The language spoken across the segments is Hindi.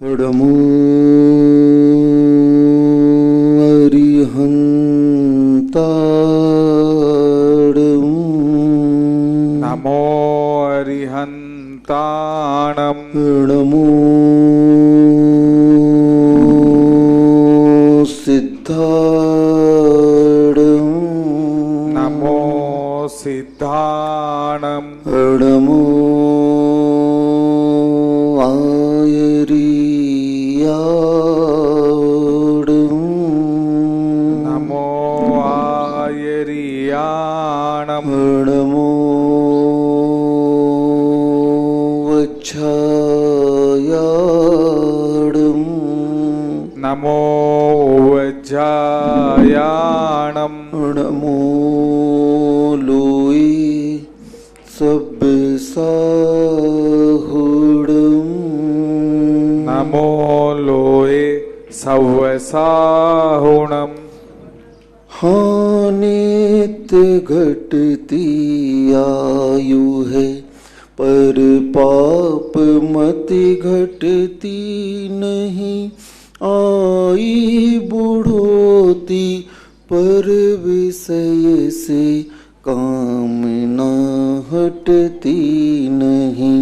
नमो अरिहन्ताणं नमो अरिहन्ताणं नमो सिद्धाणं नमो सिद्धाणं नमो नमो आयर्याणं नमो वज्रायाणं नमो वज्रायाणं नमो लोये सब्बसाहुडं नमो लोये सव्वसाहुणं हानित्य घटती आयु है पर पाप मति घटती नहीं। आई बुढ़ोती पर विषय से कामना हटती नहीं।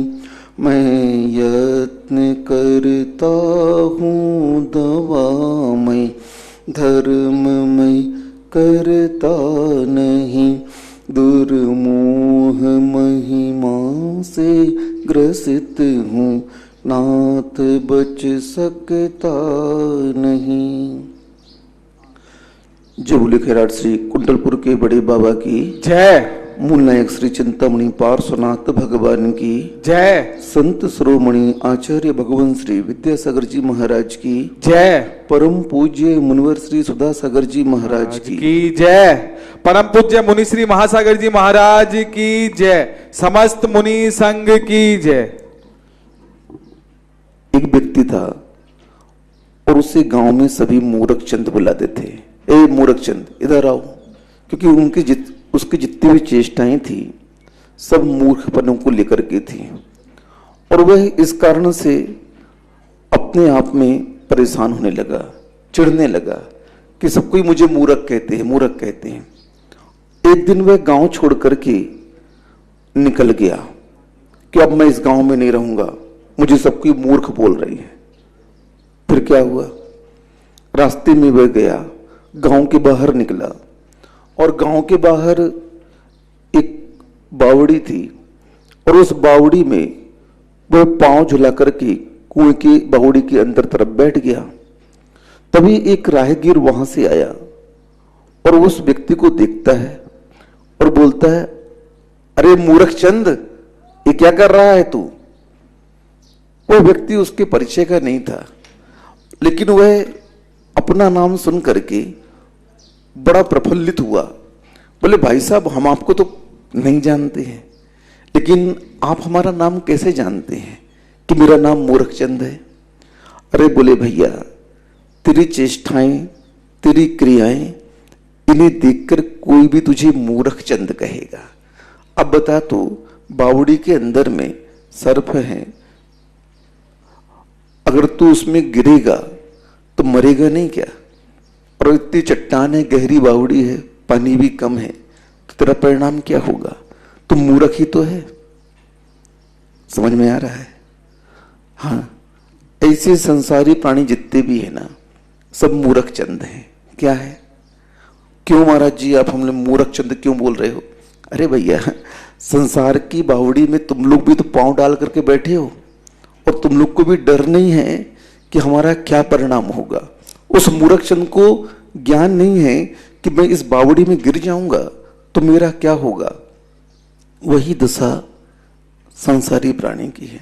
मैं यत्न करता हूँ दवा में धर्म में करता नहीं। दुर्मोह महिमा से ग्रसित हूँ नाथ बच सकता नहीं। जय बोले खैराट श्री कुंडलपुर के बड़े बाबा की जय। मूल नायक श्री चिंतामणि पार्श्वनाथ भगवान की जय। संत शिरोमणि आचार्य भगवान श्री विद्यासागर जी महाराज की जय। परम पूज्य मुनिवर श्री सुधासागर जी महाराज की जय। परम पूज्य मुनि श्री महासागर जी महाराज की जय। समस्त मुनि संघ की जय। एक व्यक्ति था और उसे गांव में सभी मूर्ख चंद बुलाते थे। ए मूर्ख चंद इधर आओ, क्योंकि उसकी जितनी भी चेष्टाएं थी सब मूर्खपनों को लेकर के थी और वह इस कारण से अपने आप में परेशान होने लगा, चिढ़ने लगा कि सब कोई मुझे मूर्ख कहते हैं, मूर्ख कहते हैं। एक दिन वह गांव छोड़ करके निकल गया कि अब मैं इस गांव में नहीं रहूंगा, मुझे सब कोई मूर्ख बोल रही है। फिर क्या हुआ, रास्ते में वह गया, गांव के बाहर निकला और गांव के बाहर एक बावड़ी थी और उस बावड़ी में वह पांव झुला करके कुएं की बावड़ी के अंदर तरफ बैठ गया। तभी एक राहगीर वहां से आया और उस व्यक्ति को देखता है और बोलता है, अरे मूर्ख चंद, ये क्या कर रहा है तू? वह व्यक्ति उसके परिचय का नहीं था, लेकिन वह अपना नाम सुन करके बड़ा प्रफुल्लित हुआ। बोले, भाई साहब, हम आपको तो नहीं जानते हैं, लेकिन आप हमारा नाम कैसे जानते हैं कि मेरा नाम मूर्खचंद है? अरे बोले, भैया, तेरी चेष्टाएं, तेरी क्रियाएं, इन्हें देखकर कोई भी तुझे मूर्खचंद कहेगा। अब बता, तो बावड़ी के अंदर में सर्प है, अगर तू उसमें गिरेगा तो मरेगा नहीं क्या? और इतनी चट्टान है, गहरी बावड़ी है, पानी भी कम है, तो तेरा परिणाम क्या होगा? तू मूर्ख ही तो है। समझ में आ रहा है? हाँ, ऐसे संसारी प्राणी जितने भी है ना, सब मूर्ख चंद हैं। क्या है? क्यों महाराज जी आप हमने मूर्ख चंद क्यों बोल रहे हो? अरे भैया, संसार की बावड़ी में तुम लोग भी तो पांव डाल करके बैठे हो और तुम लोग को भी डर नहीं है कि हमारा क्या परिणाम होगा। उस मूर्खचंद को ज्ञान नहीं है कि मैं इस बावड़ी में गिर जाऊंगा तो मेरा क्या होगा। वही दशा संसारी प्राणी की है।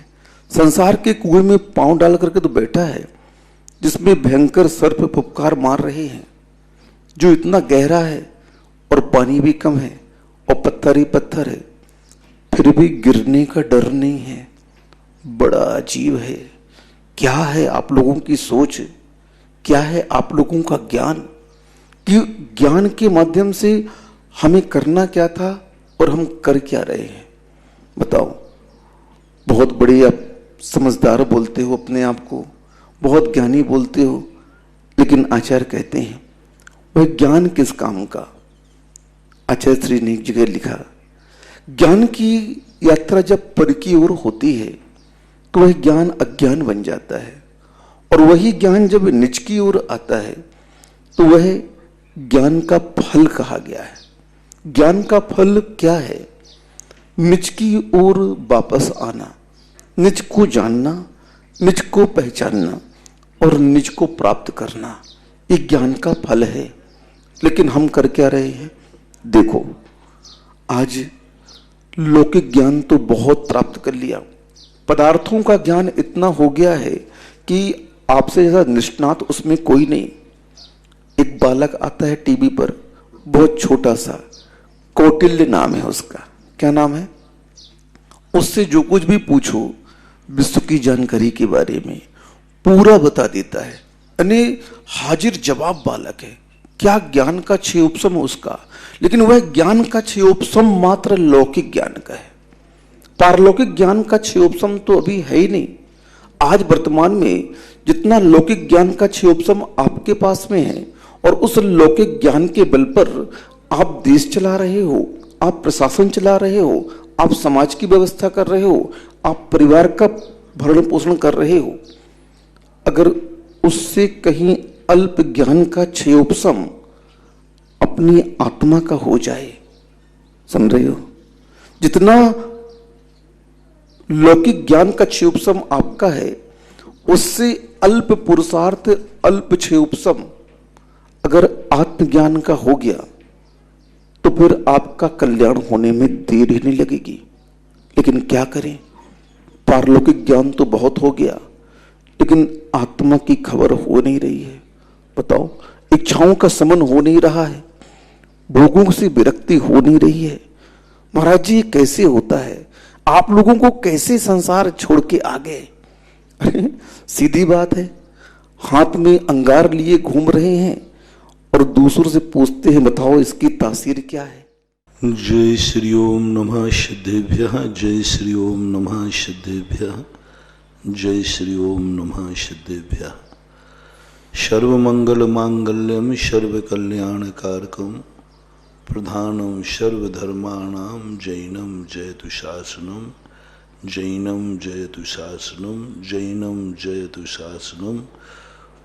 संसार के कुएं में पांव डाल करके तो बैठा है, जिसमें भयंकर सर्प फुफकार मार रहे हैं, जो इतना गहरा है और पानी भी कम है और पत्थर ही पत्थर है, फिर भी गिरने का डर नहीं है। बड़ा अजीब है। क्या है आप लोगों की सोच, क्या है आप लोगों का ज्ञान, कि ज्ञान के माध्यम से हमें करना क्या था और हम कर क्या रहे हैं? बताओ। बहुत बड़े आप समझदार बोलते हो अपने आप को, बहुत ज्ञानी बोलते हो, लेकिन आचार्य कहते हैं वह ज्ञान किस काम का। आचार्य श्री ने एक जगह लिखा, ज्ञान की यात्रा जब पर की ओर होती है तो वह ज्ञान अज्ञान बन जाता है, और वही ज्ञान जब निज की ओर आता है तो वह ज्ञान का फल कहा गया है। ज्ञान का फल क्या है? निज की ओर वापस आना, निज को जानना, निज को पहचानना और निज को प्राप्त करना, ये ज्ञान का फल है। लेकिन हम कर क्या रहे हैं? देखो, आज लौकिक ज्ञान तो बहुत प्राप्त कर लिया, पदार्थों का ज्ञान इतना हो गया है कि आपसे ज्यादा निष्णात उसमें कोई नहीं। एक बालक आता है टीवी पर, बहुत छोटा सा, कौटिल्य नाम है उसका। क्या नाम है? उससे जो कुछ भी पूछो विश्व की जानकारी के बारे में पूरा बता देता है, यानी हाजिर जवाब बालक है। क्या ज्ञान का क्षयोपम उसका, लेकिन वह ज्ञान का क्षयोपम मात्र लौकिक ज्ञान का है। पारलौकिक ज्ञान का क्षयोपम तो अभी है ही नहीं। आज वर्तमान में जितना लौकिक ज्ञान का क्षयोपम आपके पास में है, और उस लौकिक ज्ञान के बल पर आप देश चला रहे हो, आप प्रशासन चला रहे हो, आप समाज की व्यवस्था कर रहे हो, आप परिवार का भरण पोषण कर रहे हो। अगर उससे कहीं अल्प ज्ञान का क्षयोपम अपनी आत्मा का हो जाए, समझ रहे हो, जितना लौकिक ज्ञान का क्षयोपम आपका है उससे अल्प पुरुषार्थ, अल्प क्षयोपम अगर आत्मज्ञान का हो गया तो फिर आपका कल्याण होने में देर ही नहीं लगेगी। लेकिन क्या करें, पारलौकिक ज्ञान तो बहुत हो गया, लेकिन आत्मा की खबर हो नहीं रही है। बताओ, इच्छाओं का समन हो नहीं रहा है, भोगों से विरक्ति हो नहीं रही है। महाराज जी, ये कैसे होता है? आप लोगों को कैसे संसार छोड़ के आ गए? सीधी बात है, हाथ में अंगार लिए घूम रहे हैं और दूसरों से पूछते हैं बताओ इसकी तासीर क्या है। जय श्री ओम नमः सिद्धेभ्यः, जय श्री ओम नमः सिद्धेभ्यः, जय श्री ओम नमः सिद्धेभ्यः। सर्वमंगल मांगल्यम सर्वकल्याणकारकम प्रधानम सर्वधर्माणां जैनम जयतु शासनम, जैनम जयतु शासनम, जैनम जयतु शासनम।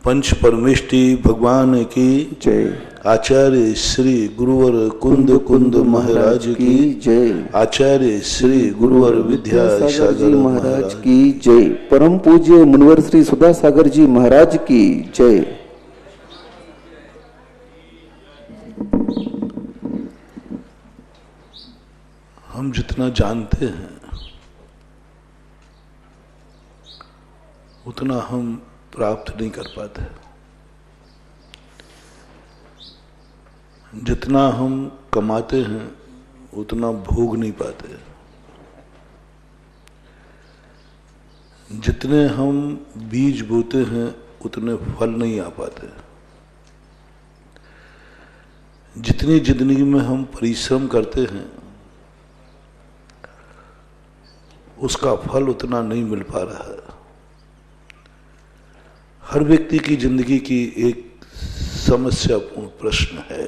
पंच परमेष्टि भगवान की जय। आचार्य श्री गुरुवर कुंद कुंद महाराज की जय। आचार्य श्री गुरुवर विद्यासागर जी महाराज की जय। परम पूज्य मुनिवर श्री सुधा सागर जी महाराज की जय। हम जितना जानते हैं उतना हम प्राप्त नहीं कर पाते, जितना हम कमाते हैं उतना भोग नहीं पाते, जितने हम बीज बोते हैं उतने फल नहीं आ पाते, जितनी जिंदगी में हम परिश्रम करते हैं उसका फल उतना नहीं मिल पा रहा है। हर व्यक्ति की जिंदगी की एक समस्यापूर्ण प्रश्न है,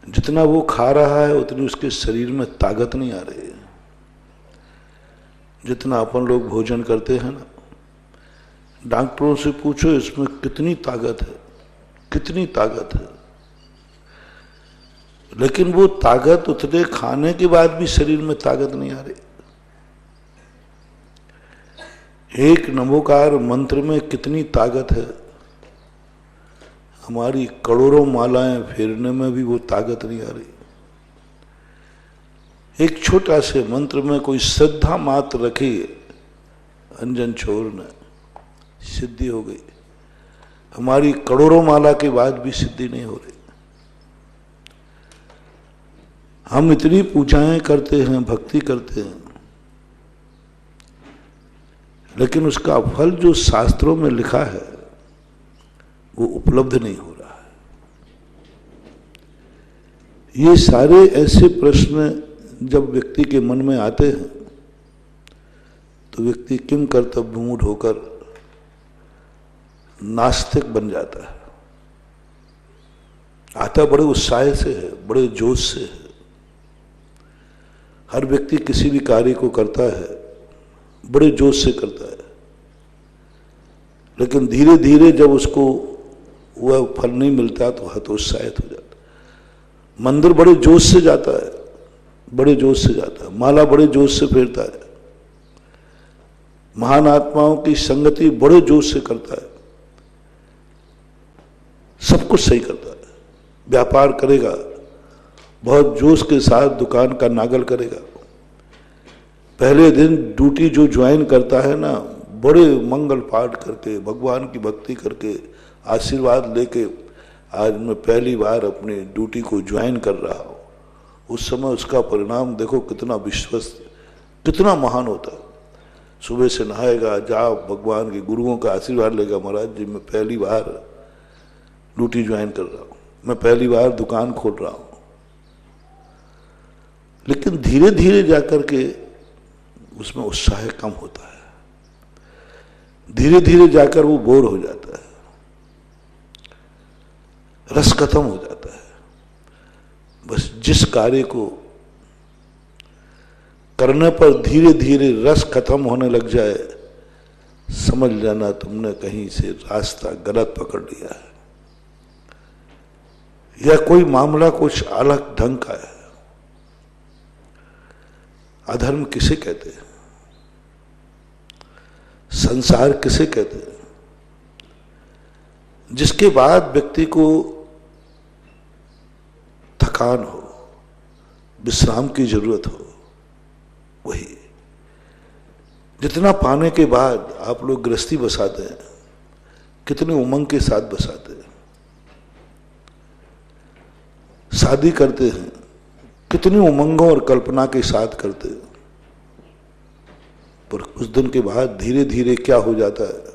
जितना वो खा रहा है उतनी उसके शरीर में ताकत नहीं आ रही है। जितना अपन लोग भोजन करते हैं ना, डॉक्टरों से पूछो इसमें कितनी ताकत है, कितनी ताकत है, लेकिन वो ताकत उतने खाने के बाद भी शरीर में ताकत नहीं आ रही। एक नमोकार मंत्र में कितनी ताकत है, हमारी करोड़ों मालाएं फेरने में भी वो ताकत नहीं आ रही। एक छोटा से मंत्र में कोई श्रद्धा मात्र रखी, अंजन छोर ने सिद्धि हो गई। हमारी करोड़ों माला के बाद भी सिद्धि नहीं हो रही। हम इतनी पूजाएं करते हैं, भक्ति करते हैं, लेकिन उसका फल जो शास्त्रों में लिखा है वो उपलब्ध नहीं हो रहा है। ये सारे ऐसे प्रश्न जब व्यक्ति के मन में आते हैं तो व्यक्ति किम कर्तव्य मूड होकर नास्तिक बन जाता है। आता बड़े उत्साह से है, बड़े जोश से है। हर व्यक्ति किसी भी कार्य को करता है बड़े जोश से करता है, लेकिन धीरे धीरे जब उसको वह फल नहीं मिलता तो हतोत्साहित हो जाता है। मंदिर बड़े जोश से जाता है, बड़े जोश से जाता है। माला बड़े जोश से फेरता है। महान आत्माओं की संगति बड़े जोश से करता है। सब कुछ सही करता है। व्यापार करेगा, बहुत जोश के साथ दुकान का नागल करेगा। पहले दिन ड्यूटी जो ज्वाइन करता है ना, बड़े मंगल पाठ करके, भगवान की भक्ति करके, आशीर्वाद लेके, आज मैं पहली बार अपनी ड्यूटी को ज्वाइन कर रहा हूँ, उस समय उसका परिणाम देखो कितना विश्वस्त, कितना महान होता है। सुबह से नहाएगा, जाओ भगवान के गुरुओं का आशीर्वाद लेगा, महाराज जी मैं पहली बार ड्यूटी ज्वाइन कर रहा हूँ, मैं पहली बार दुकान खोल रहा हूँ। लेकिन धीरे धीरे जाकर के उसमें उत्साह कम होता है, धीरे धीरे जाकर वो बोर हो जाता है, रस खत्म हो जाता है। बस जिस कार्य को करने पर धीरे धीरे रस खत्म होने लग जाए, समझ लेना तुमने कहीं से रास्ता गलत पकड़ लिया है, या कोई मामला कुछ अलग ढंग का है। अधर्म किसे कहते हैं? संसार किसे कहते हैं? जिसके बाद व्यक्ति को थकान हो, विश्राम की जरूरत हो, वही। जितना पाने के बाद आप लोग गृहस्थी बसाते हैं, कितने उमंग के साथ बसाते हैं, शादी करते हैं, कितनी उमंगों और कल्पना के साथ करते हैं, पर कुछ दिन के बाद धीरे धीरे क्या हो जाता है,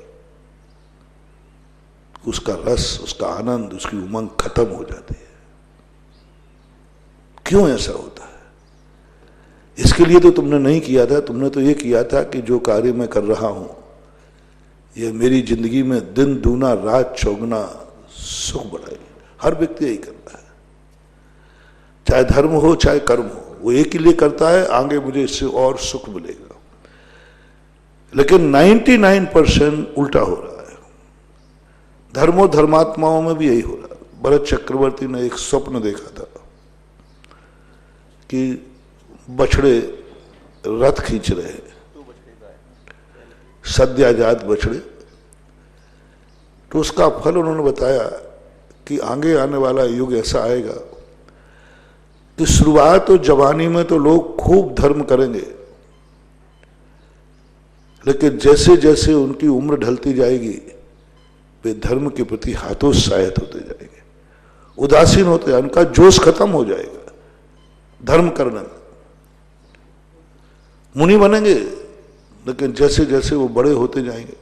उसका रस, उसका आनंद, उसकी उमंग खत्म हो जाती है। क्यों ऐसा होता है? इसके लिए तो तुमने नहीं किया था, तुमने तो ये किया था कि जो कार्य मैं कर रहा हूं यह मेरी जिंदगी में दिन दूना रात चौगुना सुख बढ़ाए। हर व्यक्ति यही करता है, चाहे धर्म हो चाहे कर्म हो, वो एक ही लिए करता है, आगे मुझे इससे और सुख मिलेगा। लेकिन 99% उल्टा हो रहा है। धर्मों धर्मात्माओं में भी यही हो रहा है। भरत चक्रवर्ती ने एक स्वप्न देखा था कि बछड़े रथ खींच रहे हैं, सद्याजात बछड़े। तो उसका फल उन्होंने बताया कि आगे आने वाला युग ऐसा आएगा कि शुरुआत तो जवानी में तो लोग खूब धर्म करेंगे, लेकिन जैसे जैसे उनकी उम्र ढलती जाएगी वे धर्म के प्रति हतोत्साहित होते जाएंगे, उदासीन होते जाएंगे, उनका जोश खत्म हो जाएगा धर्म करने में। मुनि बनेंगे, लेकिन जैसे जैसे वो बड़े होते जाएंगे,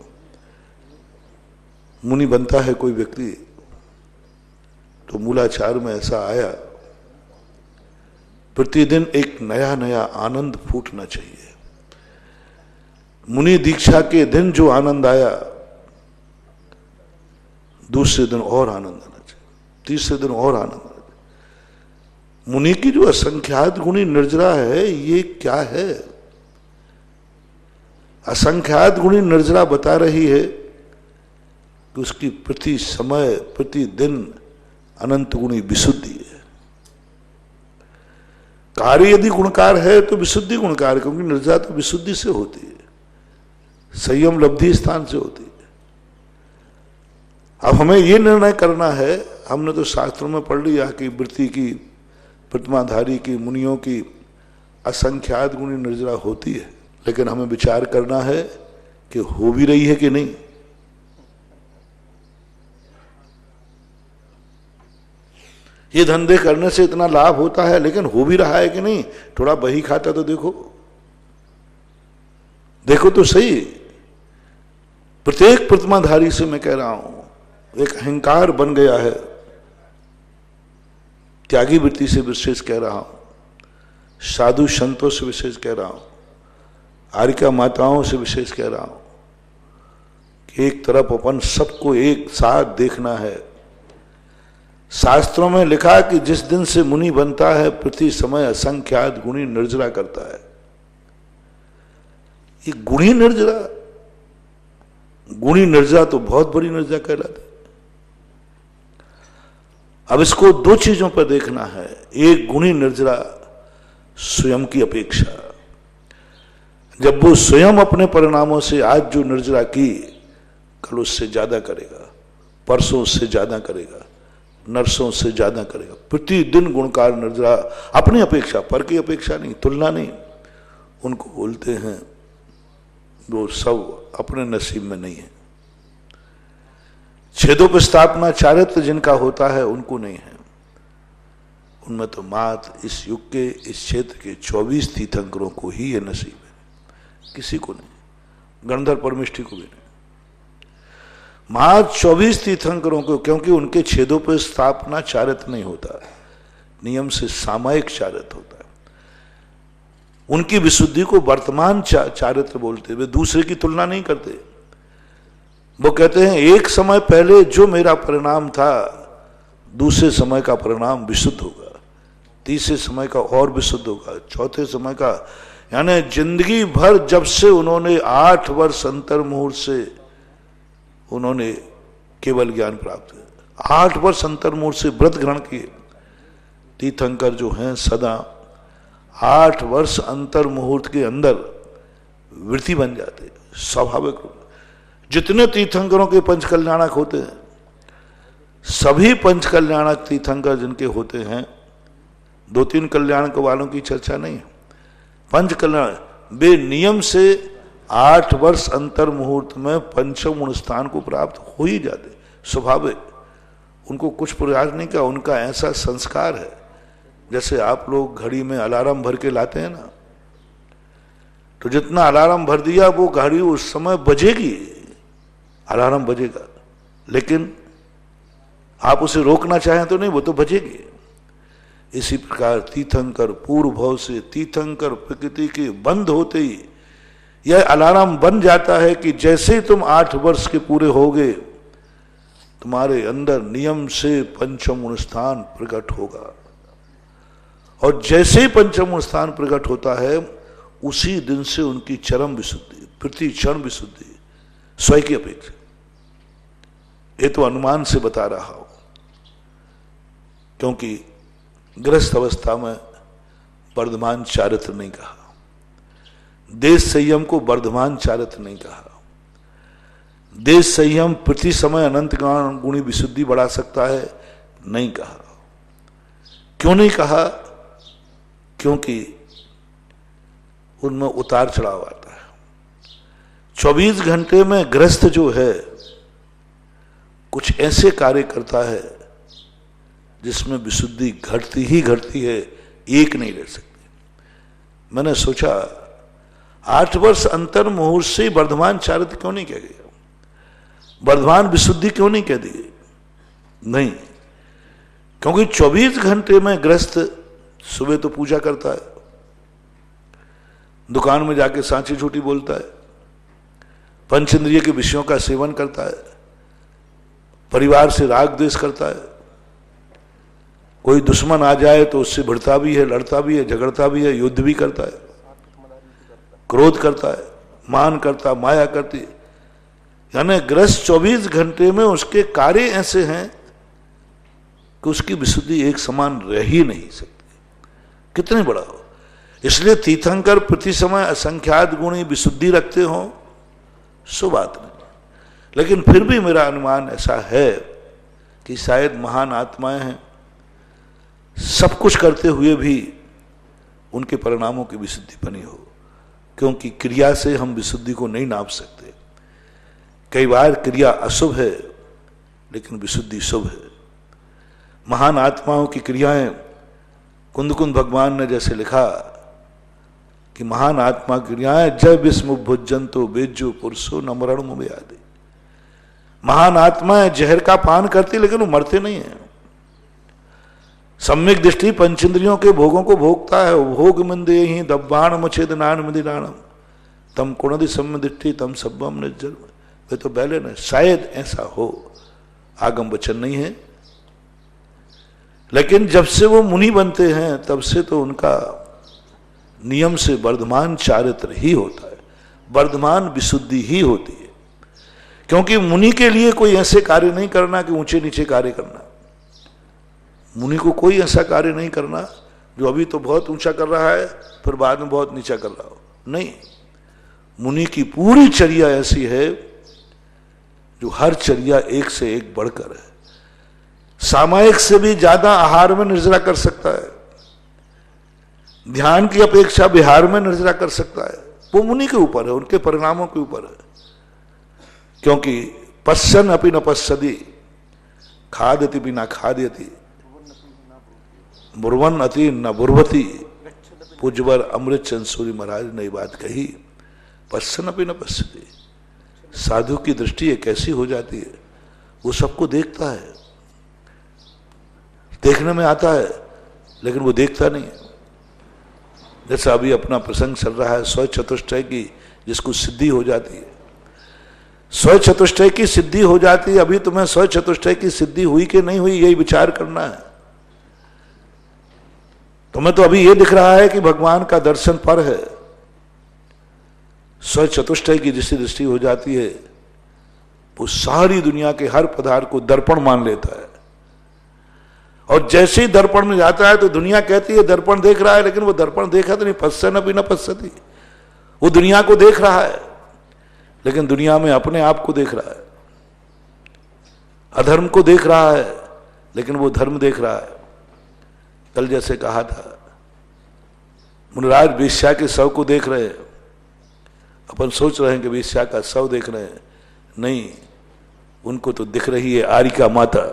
मुनि बनता है कोई व्यक्ति तो मूलाचार में ऐसा आया, प्रतिदिन एक नया नया आनंद फूटना चाहिए। मुनि दीक्षा के दिन जो आनंद आया, दूसरे दिन और आनंद आना चाहिए, तीसरे दिन और आनंद आना चाहिए। मुनि की जो असंख्यात गुणी निर्जरा है, ये क्या है? असंख्यात गुणी निर्जरा बता रही है कि उसकी प्रति समय प्रति दिन अनंत गुणी विशुद्धि है। कार्य यदि गुणकार है तो विशुद्धि गुणकार, क्योंकि निर्जरा तो विशुद्धि से होती है, संयम लब्धि स्थान से होती है। अब हमें यह निर्णय करना है, हमने तो शास्त्रों में पढ़ लिया कि वृत्ति की, प्रतिमाधारी की, मुनियों की असंख्यात गुणी निर्जरा होती है, लेकिन हमें विचार करना है कि हो भी रही है कि नहीं। ये धंधे करने से इतना लाभ होता है, लेकिन हो भी रहा है कि नहीं? थोड़ा बही खाता तो देखो, देखो तो सही। प्रत्येक प्रतिमाधारी से मैं कह रहा हूं एक अहंकार बन गया है। त्यागी वृत्ति से विशेष कह रहा हूं, साधु संतों से विशेष कह रहा हूं, आर्यिका माताओं से विशेष कह रहा हूं कि एक तरफ अपन सबको एक साथ देखना है। शास्त्रों में लिखा कि जिस दिन से मुनि बनता है प्रति समय असंख्यात गुणी निर्जरा करता है। ये गुणी निर्जरा तो बहुत बड़ी निर्जरा कहलाती। अब इसको दो चीजों पर देखना है। एक गुणी निर्जरा स्वयं की अपेक्षा, जब वो स्वयं अपने परिणामों से आज जो निर्जरा की कल उससे ज्यादा करेगा, परसों उससे ज्यादा करेगा, नरसों से ज्यादा करेगा। प्रतिदिन गुणकार निर्जरा, अपनी अपेक्षा, पर की अपेक्षा नहीं, तुलना नहीं। उनको बोलते हैं वो सब अपने नसीब में नहीं है। छेदोपस्थापना चारित्र जिनका होता है उनको नहीं है। उनमें तो मात्र इस युग के, इस क्षेत्र के 24 तीर्थंकरों को ही ये नसीब है, किसी को नहीं, गणधर परमिष्ठी को भी नहीं। मात्र 24 तीर्थंकरों को, क्योंकि उनके छेदों पर स्थापना चारित्र नहीं होता, नियम से सामायिक चारित्र होता है। उनकी विशुद्धि को वर्तमान चारित्र बोलते, वे दूसरे की तुलना नहीं करते। वो कहते हैं एक समय पहले जो मेरा परिणाम था दूसरे समय का परिणाम विशुद्ध होगा, तीसरे समय का और विशुद्ध होगा, चौथे समय का, यानी जिंदगी भर जब से उन्होंने 8 वर्ष अंतर मुहूर्त से उन्होंने केवल ज्ञान प्राप्त किया, 8 वर्ष अंतर मुहूर्त से व्रत ग्रहण किए। तीर्थंकर जो हैं सदा 8 वर्ष अंतर मुहूर्त के अंदर वृत्ति बन जाते, स्वाभाविक रूप। जितने तीर्थंकरों के पंच कल्याणक होते हैं, सभी पंच कल्याणक तीर्थंकर जिनके होते हैं, 2-3 कल्याणक वालों की चर्चा नहीं है, पंच कल्याण, वे नियम से 8 वर्ष अंतर मुहूर्त में पंचम गुण स्थान को प्राप्त हो ही जाते, स्वाभाविक। उनको कुछ प्रयास नहीं किया, उनका ऐसा संस्कार है। जैसे आप लोग घड़ी में अलार्म भर के लाते हैं ना, तो जितना अलार्म भर दिया वो घड़ी उस समय बजेगी, अलार्म बजेगा, लेकिन आप उसे रोकना चाहें तो नहीं, वो तो बजेगी। इसी प्रकार तीर्थंकर पूर्व भाव से, तीर्थंकर प्रकृति के बंद होते ही यह अलार्म बन जाता है कि जैसे ही तुम 8 वर्ष के पूरे होगे तुम्हारे अंदर नियम से पंचम गुण स्थान प्रकट होगा। और जैसे ही पंचम गुण स्थान प्रकट होता है उसी दिन से उनकी चरम विशुद्धि, प्रति क्षण विशुद्धि, स्वयं की अपेक्षा। ये तो अनुमान से बता रहा हूं, क्योंकि गृहस्थ अवस्था में वर्धमान चारित्र नहीं कहा, देश संयम को वर्धमान चारित्र नहीं कहा। देश संयम प्रति समय अनंत गुणी विशुद्धि बढ़ा सकता है, नहीं कहा। क्यों नहीं कहा? क्योंकि उनमें उतार चढ़ाव आता है। 24 घंटे में गृहस्थ जो है कुछ ऐसे कार्य करता है जिसमें विशुद्धि घटती ही घटती है, एक नहीं रह सकती। मैंने सोचा 8 वर्ष अंतर मुहूर्त से वर्धमान चारित्र क्यों नहीं कह गया, वर्धमान विशुद्धि क्यों नहीं कह दी? नहीं, क्योंकि 24 घंटे में गृहस्थ सुबह तो पूजा करता है, दुकान में जाके सांची झूठी बोलता है, पंचेंद्रिय के विषयों का सेवन करता है, परिवार से राग द्वेष करता है, कोई दुश्मन आ जाए तो उससे भिड़ता भी है, लड़ता भी है, झगड़ता भी है, युद्ध भी करता है, क्रोध करता है, मान करता, माया करती। यानी गृहस्थ 24 घंटे में उसके कार्य ऐसे हैं कि उसकी विशुद्धि एक समान रह ही नहीं सकती, कितने बड़ा हो। इसलिए तीर्थंकर प्रति समय असंख्यात गुणी विशुद्धि रखते हो, सो बात नहीं। लेकिन फिर भी मेरा अनुमान ऐसा है कि शायद महान आत्माएं हैं, सब कुछ करते हुए भी उनके परिणामों की विशुद्धि बनी हो, क्योंकि क्रिया से हम विशुद्धि को नहीं नाप सकते। कई बार क्रिया अशुभ है लेकिन विशुद्धि शुभ है। महान आत्माओं की क्रियाएं, कुंद भगवान ने जैसे लिखा कि महान आत्मा की क्रियाएं जय विस्म भुजंतो बेजो पुरुषो न मरण मुमे आदि। महान आत्माएं जहर का पान करती लेकिन वो मरते नहीं है। सम्यक दृष्टि पंचेंद्रियों के भोगों को भोगता है, भोग मंदे ही दब्बाण मछेद नान मदिराणम। तम कुणदि सम्मदिष्टि तम सब्बम निर्जल। वे तो पहले न, शायद ऐसा हो, आगम वचन नहीं है। लेकिन जब से वो मुनि बनते हैं तब से तो उनका नियम से वर्धमान चारित्र ही होता है, वर्धमान विशुद्धि ही होती है। क्योंकि मुनि के लिए कोई ऐसे कार्य नहीं करना कि ऊंचे नीचे कार्य करना। मुनि को कोई ऐसा कार्य नहीं करना जो अभी तो बहुत ऊंचा कर रहा है फिर बाद में बहुत नीचा कर रहा हो, नहीं। मुनि की पूरी चर्या ऐसी है जो हर चर्या एक से एक बढ़कर है। सामायिक से भी ज्यादा आहार में निर्जरा कर सकता है, ध्यान की अपेक्षा विहार में निर्जरा कर सकता है। वो मुनि के ऊपर है, उनके परिणामों के ऊपर है। क्योंकि पश्यन अपि न पश्यति, खादति भी न खाद्यति, बुर्वन अति न बुर्वती। पूज्यवर अमृतचंद सूरी महाराज ने बात कही, पश्यन अपि न पश्यति। साधु की दृष्टि एक ऐसी हो जाती है, वो सबको देखता है, देखने में आता है लेकिन वो देखता नहीं है। जैसा अभी अपना प्रसंग चल रहा है स्वयं चतुष्टय की, जिसको सिद्धि हो जाती है, स्वयं चतुष्टय की सिद्धि हो जाती है। अभी तुम्हें स्वयं चतुष्टय की सिद्धि हुई कि नहीं हुई यही विचार करना है। तुम्हें तो अभी ये दिख रहा है कि भगवान का दर्शन पर है। स्वयं चतुष्टय की जिसकी दृष्टि हो जाती है वो सारी दुनिया के हर पदार्थ को दर्पण मान लेता है। और जैसे ही दर्पण में जाता है तो दुनिया कहती है दर्पण देख रहा है, लेकिन वो दर्पण देखा तो नहीं, पश्यन अपि न पश्यति। वो दुनिया को देख रहा है लेकिन दुनिया में अपने आप को देख रहा है। अधर्म को देख रहा है लेकिन वो धर्म देख रहा है। कल जैसे कहा था, मुनिराज वेश्या के शव को देख रहे हैं, अपन सोच रहे हैं कि वेश्या का शव देख रहे हैं, नहीं, उनको तो दिख रही है आरिका माता।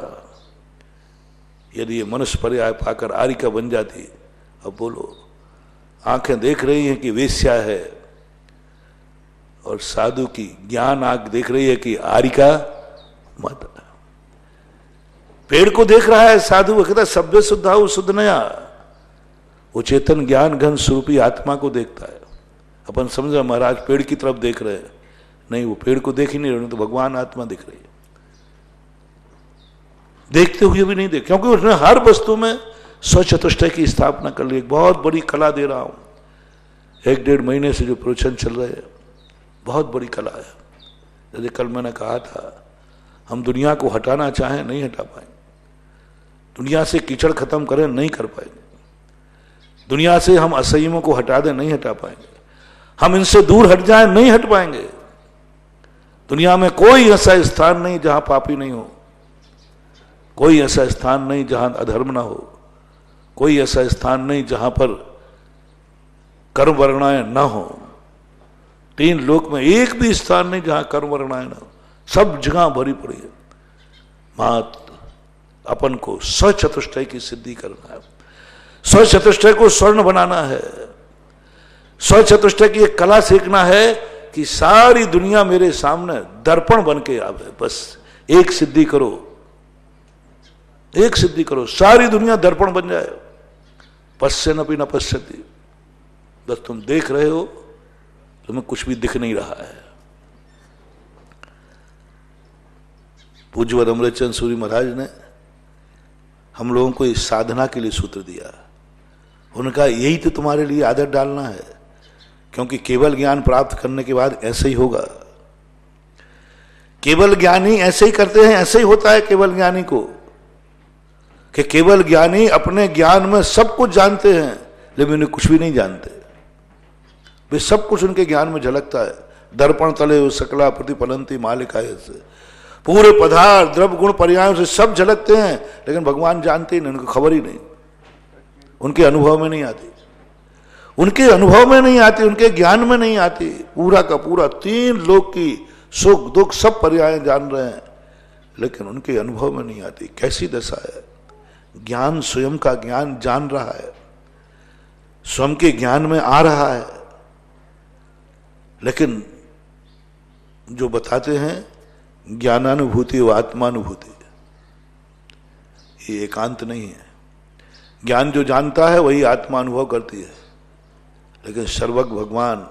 यदि ये मनुष्य पर्याय पाकर आरिका बन जाती, अब बोलो, आंखें देख रही हैं कि वेश्या है और साधु की ज्ञान आंख देख रही है कि आरिका माता। पेड़ को देख रहा है साधु, वो कहता है सभ्य शुद्धाऊ शुद्ध नया। वो चेतन ज्ञान घन स्वरूपी आत्मा को देखता है। अपन समझ रहे महाराज पेड़ की तरफ देख रहे हैं, नहीं, वो पेड़ को देख ही नहीं रहे, तो भगवान आत्मा दिख रही है। देखते हुए भी नहीं देख, क्योंकि उसने हर वस्तु में स्वचतुष्टय की स्थापना कर ली। एक बहुत बड़ी कला दे रहा हूं, 1-1.5 महीने से जो प्रवचन चल रहे हैं, बहुत बड़ी कला है। जैसे कल मैंने कहा था, हम दुनिया को हटाना चाहें नहीं हटा पाएंगे, दुनिया से कीचड़ खत्म करें नहीं कर पाएंगे, दुनिया से हम असंयमों को हटा दें नहीं हटा पाएंगे, हम इनसे दूर हट जाएं नहीं हट पाएंगे। दुनिया में कोई ऐसा स्थान नहीं जहां पापी नहीं हो, कोई ऐसा स्थान नहीं जहां अधर्म ना हो, कोई ऐसा स्थान नहीं जहां पर कर्म वर्णाएं ना हो। 3 लोक में एक भी स्थान नहीं जहां कर्म वर्णाएं ना हो, सब जगह भरी पड़ी है। मात अपन को स्वचतुष्टय की सिद्धि करना है, स्वचतुष्टय को स्वर्ण बनाना है, स्वचतुष्टय की एक कला सीखना है कि सारी दुनिया मेरे सामने दर्पण बन के आवे। बस एक सिद्धि करो, एक सिद्धि करो, सारी दुनिया दर्पण बन जाए। पश्यन अपि न पश्यति, बस तुम देख रहे हो, तुम्हें कुछ भी दिख नहीं रहा है। पूज्यवर अमृतचंद सूरी महाराज ने हम लोगों को इस साधना के लिए सूत्र दिया। उनका यही तो तुम्हारे लिए आदत डालना है, क्योंकि केवल ज्ञान प्राप्त करने के बाद ऐसे ही होगा। केवल ज्ञानी ऐसे ही करते हैं, ऐसे ही होता है केवल ज्ञानी को, कि केवल ज्ञानी अपने ज्ञान में सब कुछ जानते हैं लेकिन उन्हें कुछ भी नहीं जानते। वे सब कुछ उनके ज्ञान में झलकता है। दर्पण तले वो सकला प्रतिफलंती मालिका से, पूरे पदार्थ द्रव्य गुण पर्यायों से सब झलकते हैं, लेकिन भगवान जानते ही नहीं, उनको खबर ही नहीं, उनके अनुभव में नहीं आती, उनके अनुभव में नहीं आती, उनके ज्ञान में नहीं आती। पूरा का पूरा 3 लोक की सुख दुख सब पर्याय जान रहे हैं, लेकिन उनके अनुभव में नहीं आती। कैसी दशा है। ज्ञान स्वयं का ज्ञान जान रहा है, स्वयं के ज्ञान में आ रहा है, लेकिन जो बताते हैं ज्ञानानुभूति व आत्मानुभूति, ये एकांत नहीं है। ज्ञान जो जानता है वही आत्मा अनुभव करती है, लेकिन सर्वज्ञ भगवान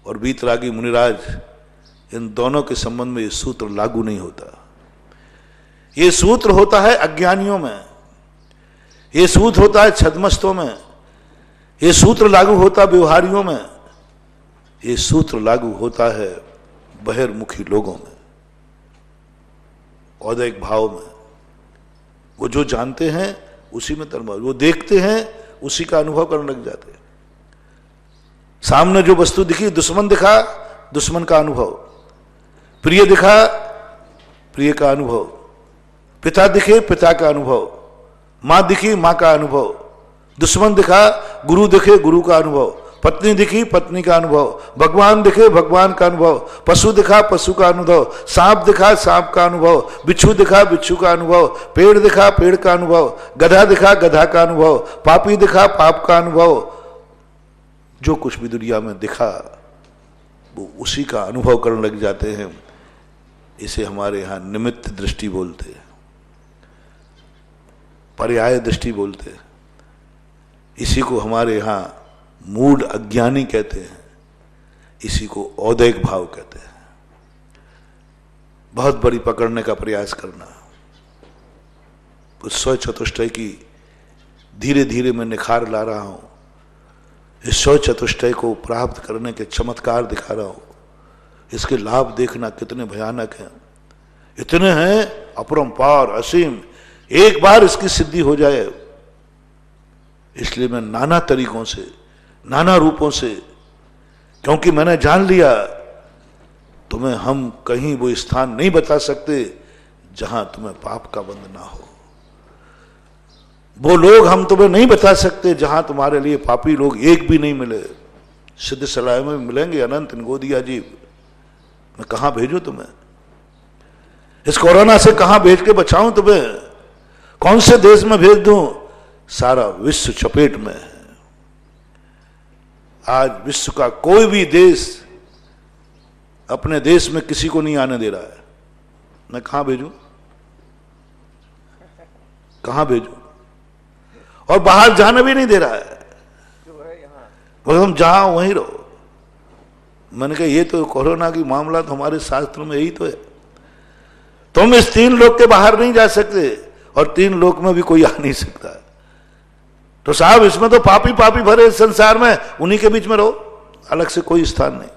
और वीतरागी मुनिराज, इन दोनों के संबंध में ये सूत्र लागू नहीं होता। ये सूत्र होता है अज्ञानियों में, ये सूत्र होता है छद्मस्तों में, ये सूत्र लागू होता है व्यवहारियों में, ये सूत्र लागू होता है बहिर्मुखी लोगों में, औदैहिक भाव में। वो जो जानते हैं उसी में तन्मय, वो देखते हैं उसी का अनुभव करने लग जाते हैं। सामने जो वस्तु दिखी, दुश्मन दिखा, दुश्मन का अनुभव, प्रिय दिखा, प्रिय का अनुभव, पिता दिखे, पिता का अनुभव, मां दिखी, मां का अनुभव, दुश्मन दिखा, गुरु दिखे, गुरु का अनुभव, पत्नी दिखी, पत्नी का अनुभव, भगवान दिखे, भगवान का अनुभव, पशु दिखा, पशु का अनुभव, सांप दिखा, सांप का अनुभव, बिच्छू दिखा, बिच्छू का अनुभव, पेड़ दिखा, पेड़ का अनुभव, गधा दिखा, गधा का अनुभव, पापी दिखा, पाप का अनुभव। जो कुछ भी दुनिया में दिखा वो उसी का अनुभव करने लग जाते हैं। इसे हमारे यहां निमित्त दृष्टि बोलते हैं, पर्याय दृष्टि बोलते हैं। इसी को हमारे यहां मूढ़ अज्ञानी कहते हैं, इसी को औदैहिक भाव कहते हैं। बहुत बड़ी पकड़ने का प्रयास करना, उस स्वयं चतुष्टय की धीरे धीरे मैं निखार ला रहा हूं। इस स्वयं चतुष्टय को प्राप्त करने के चमत्कार दिखा रहा हूं। इसके लाभ देखना कितने भयानक हैं, इतने हैं अपरंपार असीम। एक बार इसकी सिद्धि हो जाए, इसलिए मैं नाना तरीकों से, नाना रूपों से, क्योंकि मैंने जान लिया तुम्हें हम कहीं वो स्थान नहीं बता सकते जहां तुम्हें पाप का बंध ना हो। वो लोग हम तुम्हें नहीं बता सकते जहां तुम्हारे लिए पापी लोग एक भी नहीं मिले। सिद्ध सलाह में मिलेंगे अनंत गोदिया जीव। मैं कहां भेजूं तुम्हें? इस कोरोना से कहां भेज के बचाऊं तुम्हें? कौन से देश में भेज दूं? सारा विश्व चपेट में है। आज विश्व का कोई भी देश अपने देश में किसी को नहीं आने दे रहा है। मैं कहां भेजूं? कहां भेजूं? और बाहर जाने भी नहीं दे रहा है, बोले तुम जहां वहीं रहो। मैंने कहा ये तो कोरोना की मामला तो हमारे शास्त्रों में यही तो है, तुम इस 3 लोक के बाहर नहीं जा सकते और 3 लोक में भी कोई आ नहीं सकता। तो साहब इसमें तो पापी पापी भरे संसार में, उन्हीं के बीच में रहो, अलग से कोई स्थान नहीं,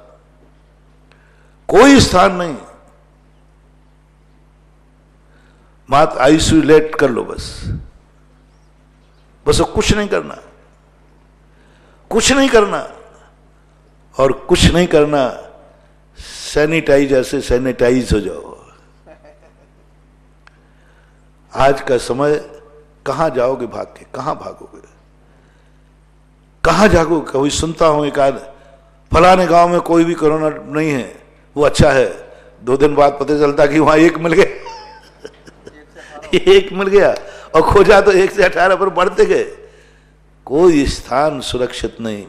कोई स्थान नहीं। मात आइसोलेट कर लो बस, बस कुछ नहीं करना, कुछ नहीं करना और कुछ नहीं करना। सैनिटाइजर से सैनिटाइज हो जाओ। आज का समय कहां जाओगे भाग के? कहां भागोगे? कहां जागोगे? कोई सुनता हूं एक आध फलाने गांव में कोई भी कोरोना नहीं है, वो अच्छा है। 2 दिन बाद पता चलता कि वहां एक मिल गया एक मिल गया और खोजा तो 1 से 18 पर बढ़ते गए। कोई स्थान सुरक्षित नहीं।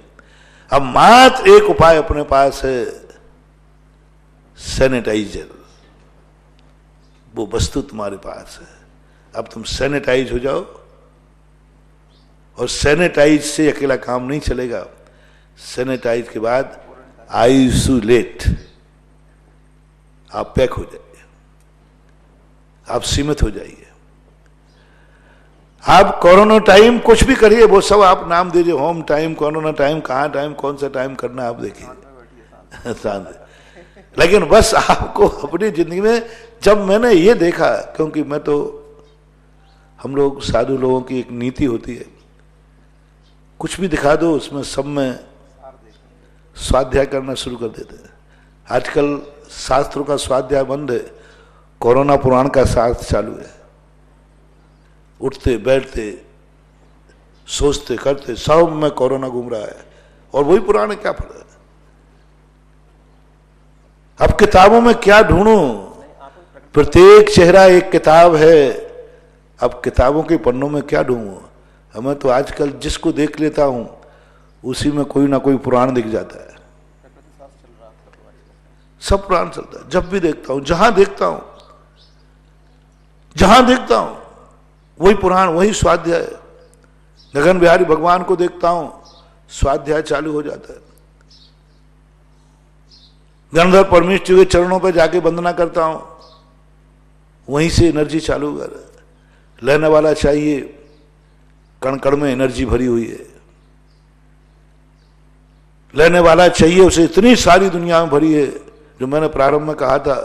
अब मात्र एक उपाय अपने पास है, सैनिटाइजर। वो वस्तु तुम्हारे पास है, अब तुम सैनिटाइज हो जाओ। और सैनिटाइज से अकेला काम नहीं चलेगा, सैनिटाइज के बाद आइसोलेट। आप पैक हो जाइए, आप सीमित हो जाइए। आप कोरोना टाइम कुछ भी करिए, वो सब आप नाम दीजिए, होम टाइम, कोरोना टाइम, कहां टाइम, कौन सा टाइम करना आप देखिए शांत। लेकिन बस आपको अपनी जिंदगी में, जब मैंने ये देखा, क्योंकि मैं तो, हम लोग साधु लोगों की एक नीति होती है, कुछ भी दिखा दो उसमें सब में स्वाध्याय करना शुरू कर देते हैं। आजकल शास्त्रों का स्वाध्याय बंद है, कोरोना पुराण का शास्त्र चालू है। उठते बैठते सोचते करते सब में कोरोना घूम रहा है, और वही पुराण क्या फर्क है? अब किताबों में क्या ढूंढूं? प्रत्येक चेहरा एक किताब है। अब किताबों के पन्नों में क्या ढूंढूं? हमें तो आजकल जिसको देख लेता हूं उसी में कोई ना कोई पुराण दिख जाता है। सब पुराण चलता है, जब भी देखता हूं, जहां देखता हूं, जहां देखता हूं वही पुराण, वही स्वाध्याय। गगन बिहारी भगवान को देखता हूं, स्वाध्याय चालू हो जाता है। गणधर परमेश्वर के चरणों पर जाके वंदना करता हूं, वहीं से एनर्जी चालू कर। लेने वाला चाहिए, कण कण में एनर्जी भरी हुई है। लेने वाला चाहिए, उसे इतनी सारी दुनिया में भरी है। जो मैंने प्रारंभ में कहा था,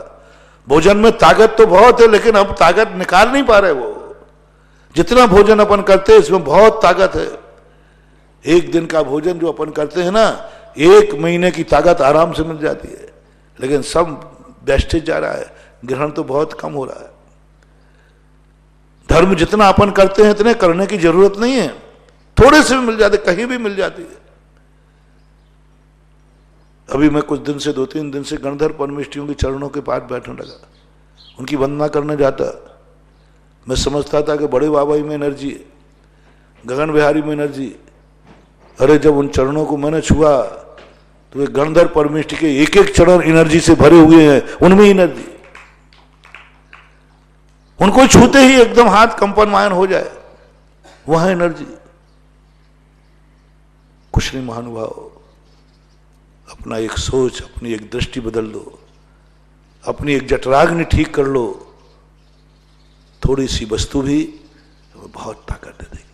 भोजन में ताकत तो बहुत है, लेकिन अब ताकत निकाल नहीं पा रहे वो। जितना भोजन अपन करते हैं इसमें बहुत ताकत है। एक दिन का भोजन जो अपन करते हैं ना, 1 महीने की ताकत आराम से मिल जाती है, लेकिन सब वेस्टेज जा रहा है, ग्रहण तो बहुत कम हो रहा है। धर्म जितना अपन करते हैं इतने करने की जरूरत नहीं है, थोड़े से भी मिल जाते, कहीं भी मिल जाती है। अभी मैं कुछ दिन से 2-3 दिन से गणधर परमेष्ठियों के चरणों के पास बैठने लगा, उनकी वंदना करने जाता। मैं समझता था कि बड़े बाबा में एनर्जी है, गगन बिहारी में एनर्जी। अरे जब उन चरणों को मैंने छुआ तो वे गणधर परमेष्ठि के एक एक चरण एनर्जी से भरे हुए हैं, उनमें एनर्जी। उनको छूते ही एकदम हाथ कंपनमान हो जाए, वहां एनर्जी। कुछ नहीं महानुभाव, अपना एक सोच, अपनी एक दृष्टि बदल दो, अपनी एक जठराग्नि ठीक कर लो, थोड़ी सी वस्तु भी बहुत ताकत दे देगी।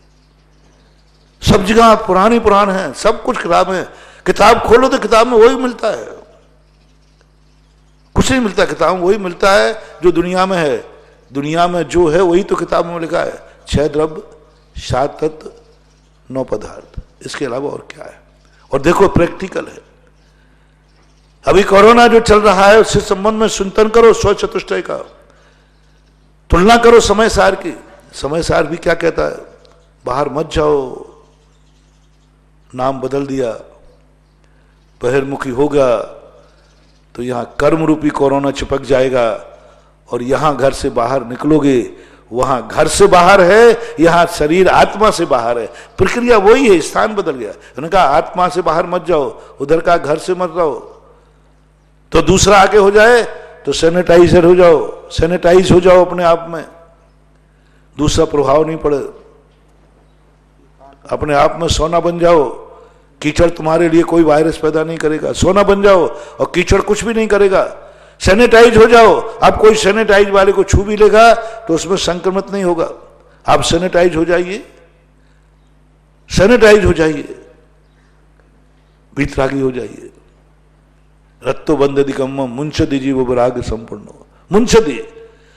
सब जगह पुरानी पुराण है, सब कुछ किताब है। किताब खोलो तो किताब में वही मिलता है, कुछ नहीं मिलता। किताब में वही मिलता है जो दुनिया में है। दुनिया में जो है वही तो किताब में लिखा है। 6 द्रव्य, 7 तत्व, 9 पदार्थ, इसके अलावा और क्या है। और देखो प्रैक्टिकल है। अभी कोरोना जो चल रहा है उससे संबंध में चिंतन करो, स्व चतुष्टय का तुलना करो समय सार की। समय सार भी क्या कहता है, बाहर मत जाओ, नाम बदल दिया, बहिर्मुखी होगा तो यहां कर्म रूपी कोरोना चिपक जाएगा, और यहां घर से बाहर निकलोगे वहां घर से बाहर है, यहां शरीर आत्मा से बाहर है। प्रक्रिया वही है, स्थान बदल गया। उन्होंने कहा आत्मा से बाहर मत जाओ, उधर का घर से मत रहो, तो दूसरा आगे हो जाए तो सैनिटाइजर हो जाओ, सैनिटाइज हो जाओ अपने आप में, दूसरा प्रभाव नहीं पड़े। अपने आप में सोना बन जाओ, कीचड़ तुम्हारे लिए कोई वायरस पैदा नहीं करेगा। सोना बन जाओ और कीचड़ कुछ भी नहीं करेगा। सैनिटाइज हो जाओ, आप कोई सैनिटाइज वाले को छू भी लेगा तो उसमें संक्रमित नहीं होगा। आप सैनिटाइज हो जाइए, सैनिटाइज हो जाइए, वीतरागी हो जाइए। रत्तो बंदि कम्म मुंशदि जीव विराग संपूर्ण। मुंशदि,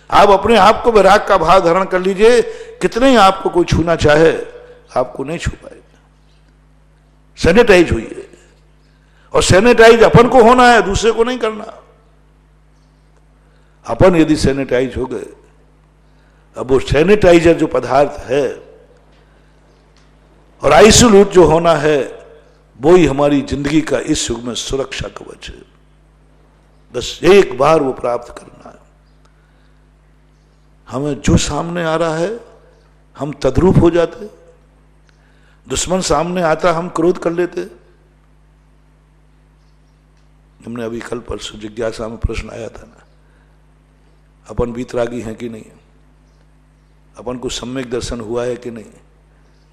आप अपने आप को विराग का भाव धारण कर लीजिए। कितने ही आपको कोई छूना चाहे आपको नहीं छू पाएगा। सैनिटाइज हुई, और सैनिटाइज अपन को होना है, दूसरे को नहीं करना। अपन यदि सैनिटाइज हो गए, अब वो सैनिटाइजर जो पदार्थ है और आइसोलेट जो होना है, वो ही हमारी जिंदगी का इस युग में सुरक्षा कवच है। बस एक बार वो प्राप्त करना है। हमें जो सामने आ रहा है हम तद्रूप हो जाते। दुश्मन सामने आता हम क्रोध कर लेते। हमने अभी कल परसों जिज्ञासा में प्रश्न आया था ना, अपन वीतरागी हैं कि नहीं, अपन को सम्यक दर्शन हुआ है कि नहीं,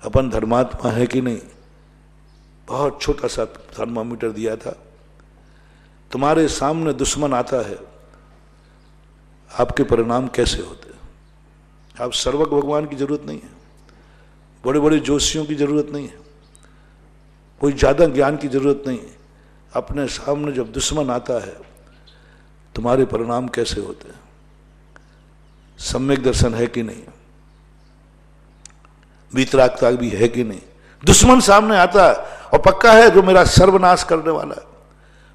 अपन धर्मात्मा है कि नहीं। बहुत छोटा सा थर्मामीटर दिया था। तुम्हारे सामने दुश्मन आता है, आपके परिणाम कैसे होते। आप सर्वज्ञ भगवान की जरूरत नहीं है, बड़े बड़े जोशियों की जरूरत नहीं है, कोई ज्यादा ज्ञान की जरूरत नहीं है। अपने सामने जब दुश्मन आता है तुम्हारे परिणाम कैसे होते हैं, सम्यक दर्शन है कि नहीं, वीतरागता भी है कि नहीं। दुश्मन सामने आता है और पक्का है जो मेरा सर्वनाश करने वाला है,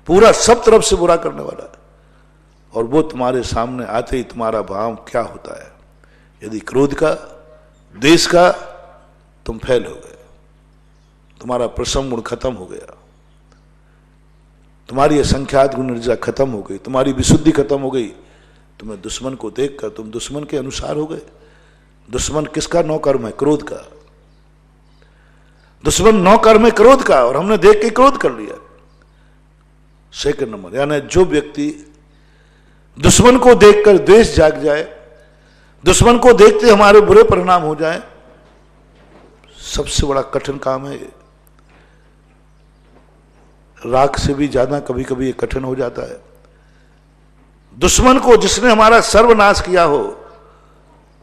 पूरा सब तरफ से बुरा करने वाला है, और वो तुम्हारे सामने आते ही तुम्हारा भाव क्या होता है। यदि क्रोध का, द्वेष का, तुम फेल हो गए, तुम्हारा प्रसम गुण खत्म हो गया, तुम्हारी असंख्यात गुण ऊर्जा खत्म हो गई, तुम्हारी विशुद्धि खत्म हो गई। तुम्हें दुश्मन को देखकर तुम दुश्मन के अनुसार हो गए। दुश्मन किसका नौकर्म है? क्रोध का। दुश्मन नौकर्म है क्रोध का, और हमने देख के क्रोध कर लिया। सेकंड नंबर, यानी जो व्यक्ति दुश्मन को देखकर द्वेष जाग जाए, दुश्मन को देखते हमारे बुरे परिणाम हो जाए, सबसे बड़ा कठिन काम है ये। राख से भी ज्यादा कभी कभी ये कठिन हो जाता है। दुश्मन को जिसने हमारा सर्वनाश किया हो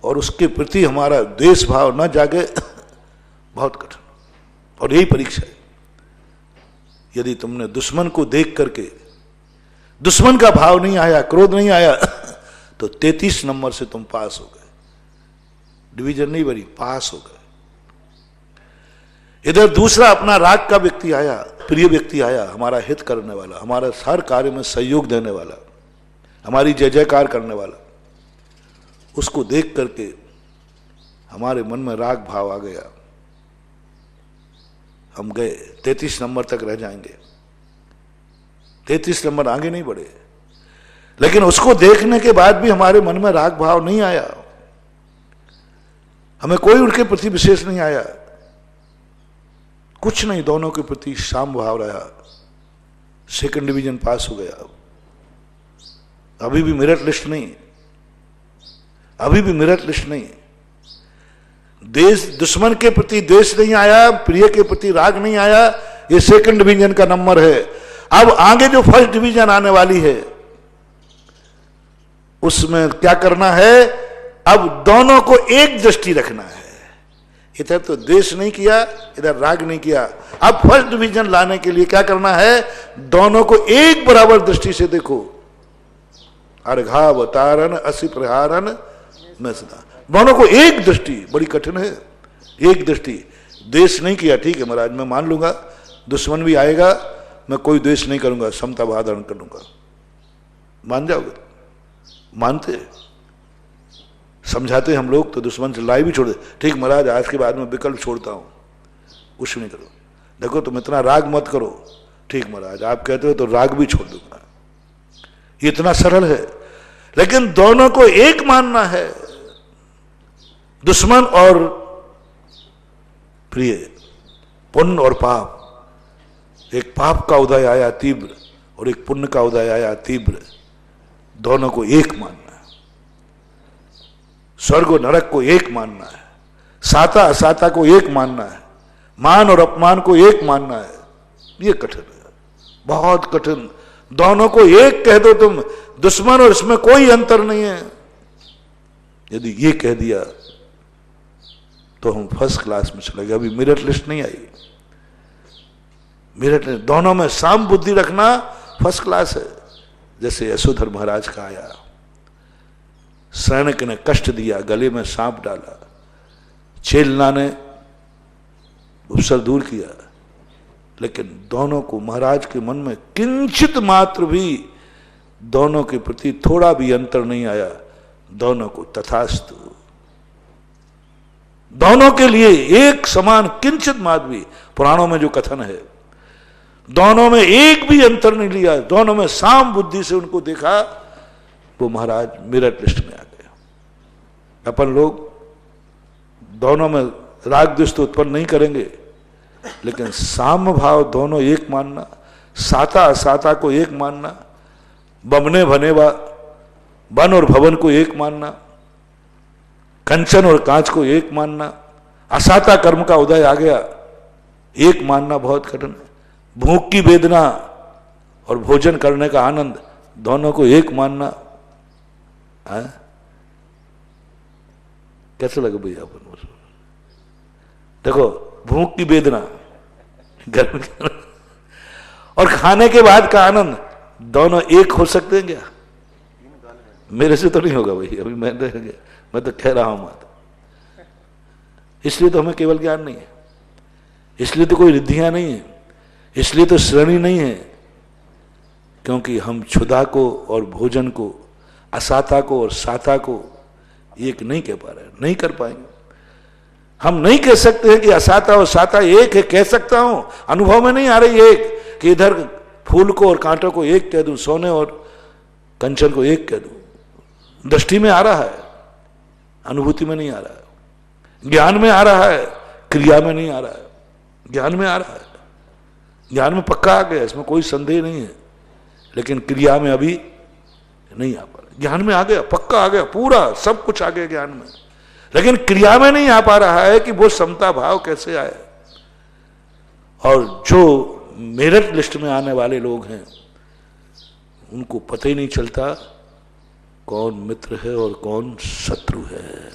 और उसके प्रति हमारा द्वेष भाव न जागे, बहुत कठिन। और यही परीक्षा है। यदि तुमने दुश्मन को देख करके दुश्मन का भाव नहीं आया, क्रोध नहीं आया, तो 33 नंबर से तुम पास हो गए। डिवीजन नहीं बनी, पास हो गए। इधर दूसरा अपना राग का व्यक्ति आया, प्रिय व्यक्ति आया, हमारा हित करने वाला, हमारा हर कार्य में सहयोग देने वाला, हमारी जय जयकार करने वाला, उसको देख करके हमारे मन में राग भाव आ गया। हम गए 33 नंबर तक रह जाएंगे, 33 नंबर आगे नहीं बढ़े। लेकिन उसको देखने के बाद भी हमारे मन में राग भाव नहीं आया, हमें कोई उनके प्रति विशेष नहीं आया, कुछ नहीं, दोनों के प्रति शाम भाव रहा। सेकंड डिवीजन पास हो गया। अभी भी मेरिट लिस्ट नहीं, अभी भी मेरिट लिस्ट नहीं। देश दुश्मन के प्रति द्वेष नहीं आया, प्रिय के प्रति राग नहीं आया, ये सेकंड डिवीजन का नंबर है। अब आगे जो फर्स्ट डिवीजन आने वाली है उसमें क्या करना है? अब दोनों को एक दृष्टि रखना है। इधर तो द्वेष नहीं किया, इधर राग नहीं किया। अब फर्स्ट डिवीजन लाने के लिए क्या करना है? दोनों को एक बराबर दृष्टि से देखो। अर्घावतारण असि प्रहारन में सदा, दोनों को एक दृष्टि, बड़ी कठिन है। एक दृष्टि, द्वेष नहीं किया, ठीक है महाराज मैं मान लूंगा, दुश्मन भी आएगा, मैं कोई द्वेष नहीं करूंगा, समता भाव धारण कर लूंगा। मान जाओगे? मानते, समझाते हम लोग तो दुश्मन से लाई भी छोड़ दे। ठीक महाराज आज के बाद में विकल्प छोड़ता हूं, कुछ नहीं करो। देखो तुम इतना राग मत करो। ठीक महाराज आप कहते हो तो राग भी छोड़ दूंगा। ये इतना सरल है। लेकिन दोनों को एक मानना है, दुश्मन और प्रिय, पुण्य और पाप। एक पाप का उदय आया तीव्र और एक पुण्य का उदय आया तीव्र, दोनों को एक मानना है। स्वर्ग और नरक को एक मानना है, साता असाता को एक मानना है, मान और अपमान को एक मानना है। ये कठिन है, बहुत कठिन। दोनों को एक कह दो तुम, दुश्मन और इसमें कोई अंतर नहीं है। यदि ये कह दिया तो हम फर्स्ट क्लास में चले गए। अभी मेरिट लिस्ट नहीं आई, मेरिट लिस्ट, दोनों में साम बुद्धि रखना फर्स्ट क्लास है। जैसे यशोधर महाराज का आया, सैनिक ने कष्ट दिया, गले में सांप डाला, चेलना ने उपसर दूर किया, लेकिन दोनों को महाराज के मन में किंचित मात्र भी दोनों के प्रति थोड़ा भी अंतर नहीं आया। दोनों को तथास्तु, दोनों के लिए एक समान, किंचित मात्र भी, पुराणों में जो कथन है, दोनों में एक भी अंतर नहीं लिया, दोनों में साम बुद्धि से उनको देखा, वो महाराज मेरिट लिस्ट में आ गया। अपन लोग दोनों में राग द्वेष तो उत्पन्न नहीं करेंगे, लेकिन साम भाव दोनों एक मानना, साता असाता को एक मानना, बमने भनेवा, बन और भवन को एक मानना, कंचन और कांच को एक मानना, असाता कर्म का उदय आ गया, एक मानना बहुत कठिन है। भूख की वेदना और भोजन करने का आनंद, दोनों को एक मानना है। कैसे लगे भैया अपन? देखो भूख की वेदना, गर्मी और खाने के बाद का आनंद, दोनों एक हो सकते हैं क्या? मेरे से तो नहीं होगा भाई, अभी मैं तो कह रहा हूं माता। इसलिए तो हमें केवल ज्ञान नहीं है, इसलिए तो कोई रिद्धियां नहीं है, इसलिए तो श्रेणी नहीं है, क्योंकि हम क्षुधा को और भोजन को, असाता को और साता को एक नहीं कह पा रहे, नहीं कर पाएंगे। हम नहीं कह सकते हैं कि असाता और साता एक है। कह सकता हूं, अनुभव में नहीं आ रही एक कि इधर फूल को और कांटों को एक कह दूं, सोने और कंचन को एक कह दूं। दृष्टि में आ रहा है, अनुभूति में नहीं आ रहा है। ज्ञान में आ रहा है, क्रिया में नहीं आ रहा है। ज्ञान में आ रहा है, ज्ञान में पक्का आ गया, इसमें कोई संदेह नहीं है, लेकिन क्रिया में अभी नहीं आ पा रहा। ज्ञान में आ गया, पक्का आ गया, पूरा सब कुछ आ गया ज्ञान में, लेकिन क्रिया में नहीं आ पा रहा है कि वो समता भाव कैसे आए। और जो मेरिट लिस्ट में आने वाले लोग हैं उनको पता ही नहीं चलता कौन मित्र है और कौन शत्रु है,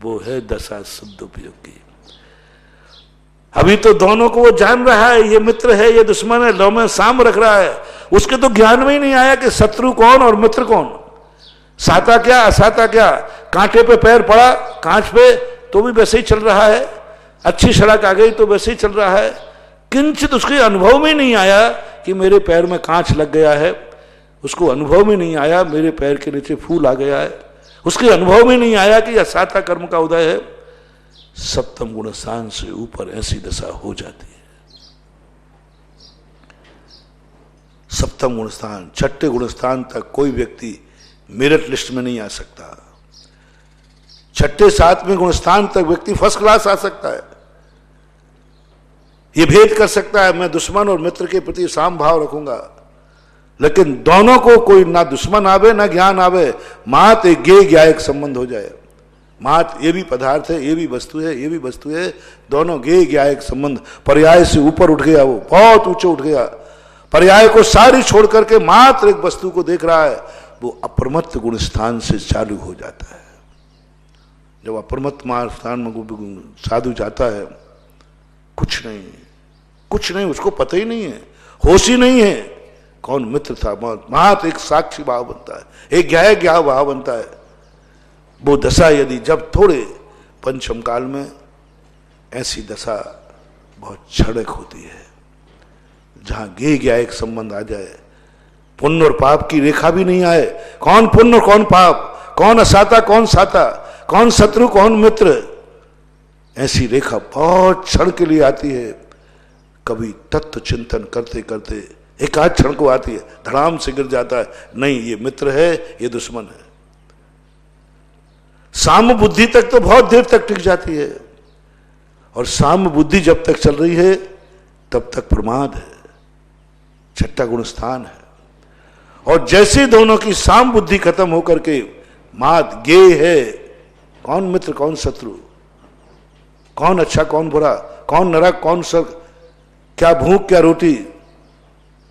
वो है दशा शुद्ध उपयोग की। अभी तो दोनों को वो जान रहा है, ये मित्र है ये दुश्मन है, लो में साम रख रहा है। उसके तो ज्ञान में ही नहीं आया कि शत्रु कौन और मित्र कौन, साता क्या असाता क्या। कांटे पे पैर पड़ा कांच पे तो भी वैसे ही चल रहा है, अच्छी सड़क आ गई तो वैसे ही चल रहा है। किंचित उसके अनुभव में नहीं आया कि मेरे पैर में कांच लग गया है, उसको अनुभव में नहीं आया मेरे पैर के नीचे फूल आ गया है, उसके अनुभव में नहीं आया कि असाता कर्म का उदय है। सप्तम गुण स्थान से ऊपर ऐसी दशा हो जाती है। सप्तम गुण स्थान, छठे गुण स्थान तक कोई व्यक्ति मेरिट लिस्ट में नहीं आ सकता। छठे सातवें गुण स्थान तक व्यक्ति फर्स्ट क्लास आ सकता है, ये भेद कर सकता है मैं दुश्मन और मित्र के प्रति साम भाव रखूंगा। लेकिन दोनों को कोई ना दुश्मन आवे ना ज्ञान आवे, मात एक गे ज्ञा एक संबंध हो जाए। मात ये भी पदार्थ है, ये भी वस्तु है, ये भी वस्तु है, दोनों गे ज्ञा एक संबंध। पर्याय से ऊपर उठ गया, वो बहुत ऊंचे उठ गया। पर्याय को सारी छोड़ करके मात्र एक वस्तु को देख रहा है, वो अप्रमत्त गुण स्थान से चालू हो जाता है। जब अप्रमत्त स्थान में साधु जाता है, कुछ नहीं, उसको पता ही नहीं है, होश ही नहीं है कौन मित्र था। मात्र एक साक्षी भाव बनता है, एक ज्ञा भाव बनता है। वो दशा यदि जब थोड़े पंचम काल में ऐसी दशा बहुत क्षणिक होती है, जहां गे ज्ञा एक संबंध आ जाए, पुण्य और पाप की रेखा भी नहीं आए, कौन पुण्य और कौन पाप, कौन असाता कौन साता, कौन शत्रु कौन मित्र, ऐसी रेखा बहुत क्षण के लिए आती है। कभी तत्व चिंतन करते करते एक आध क्षण को आती है, धड़ाम से गिर जाता है, नहीं ये मित्र है ये दुश्मन है। साम बुद्धि तक तो बहुत देर तक टिक जाती है, और साम बुद्धि जब तक चल रही है तब तक प्रमाद है, छठा गुण स्थान है। और जैसे दोनों की साम बुद्धि खत्म होकर के मात गे है, कौन मित्र कौन शत्रु, कौन अच्छा कौन बुरा, कौन नरक कौन स्वर्ग, क्या भूख क्या रोटी,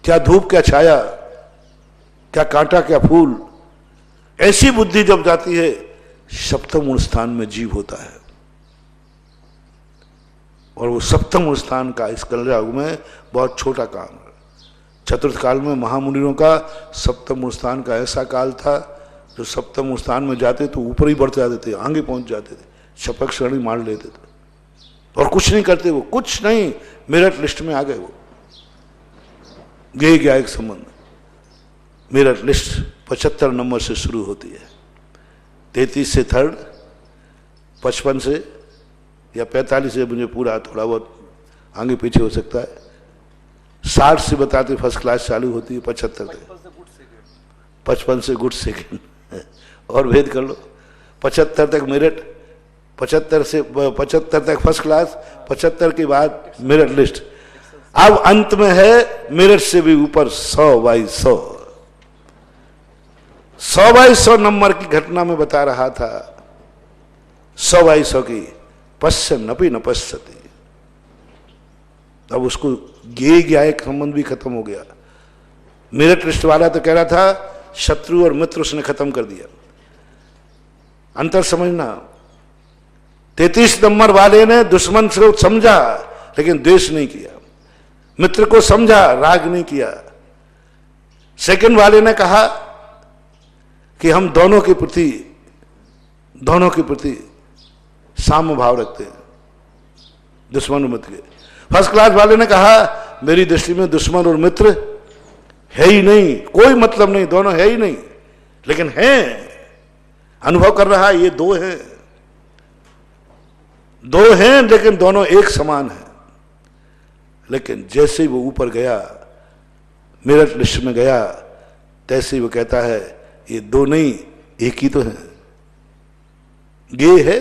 क्या धूप क्या छाया, क्या कांटा क्या फूल, ऐसी बुद्धि जब जाती है, सप्तम गुण स्थान में जीव होता है। और वो सप्तम गुण स्थान का इस कलयुग में बहुत छोटा काम है। चतुर्थ काल में महामुनियों का सप्तम गुण स्थान का ऐसा काल था, जो सप्तम गुण स्थान में जाते तो ऊपर ही बढ़ते जाते थे, आगे पहुंच जाते थे, शपथ श्रेणी मार लेते थे और कुछ नहीं करते, वो कुछ नहीं, मेरिट लिस्ट में आ गए। वो गे गया एक संबंध। मेरिट लिस्ट 75 नंबर से शुरू होती है, 33 से थर्ड, 55 से या 45 से, मुझे पूरा थोड़ा बहुत आगे पीछे हो सकता है, 60 से बताते फर्स्ट क्लास चालू होती है, 75 तक, 55 से गुड सेकेंड और भेद कर लो, 75 तक मेरिट, 75 तक फर्स्ट क्लास, 75 के बाद मेरिट लिस्ट। अब अंत में है मेरिट से भी ऊपर 100/100, 100/100 नंबर की घटना में बता रहा था, 100/100 की, पश्चिम नपी न पश्यति। अब उसको गे गया एक संबंध भी खत्म हो गया। मेरिट लिस्ट वाला तो कह रहा था शत्रु और मित्र उसने खत्म कर दिया। अंतर समझना, 33 नंबर वाले ने दुश्मन से समझा लेकिन द्वेष नहीं किया, मित्र को समझा राग नहीं किया। सेकंड वाले ने कहा कि हम दोनों के प्रति साम्य भाव रखते हैं, दुश्मन और मित्र के। फर्स्ट क्लास वाले ने कहा मेरी दृष्टि में दुश्मन और मित्र है ही नहीं, कोई मतलब नहीं, दोनों है ही नहीं, लेकिन हैं, अनुभव कर रहा है ये दो हैं लेकिन दोनों एक समान है। लेकिन जैसे ही वो ऊपर गया, मेरिट लिस्ट में गया, तैसे ही वो कहता है ये दो नहीं एक ही तो है, गे है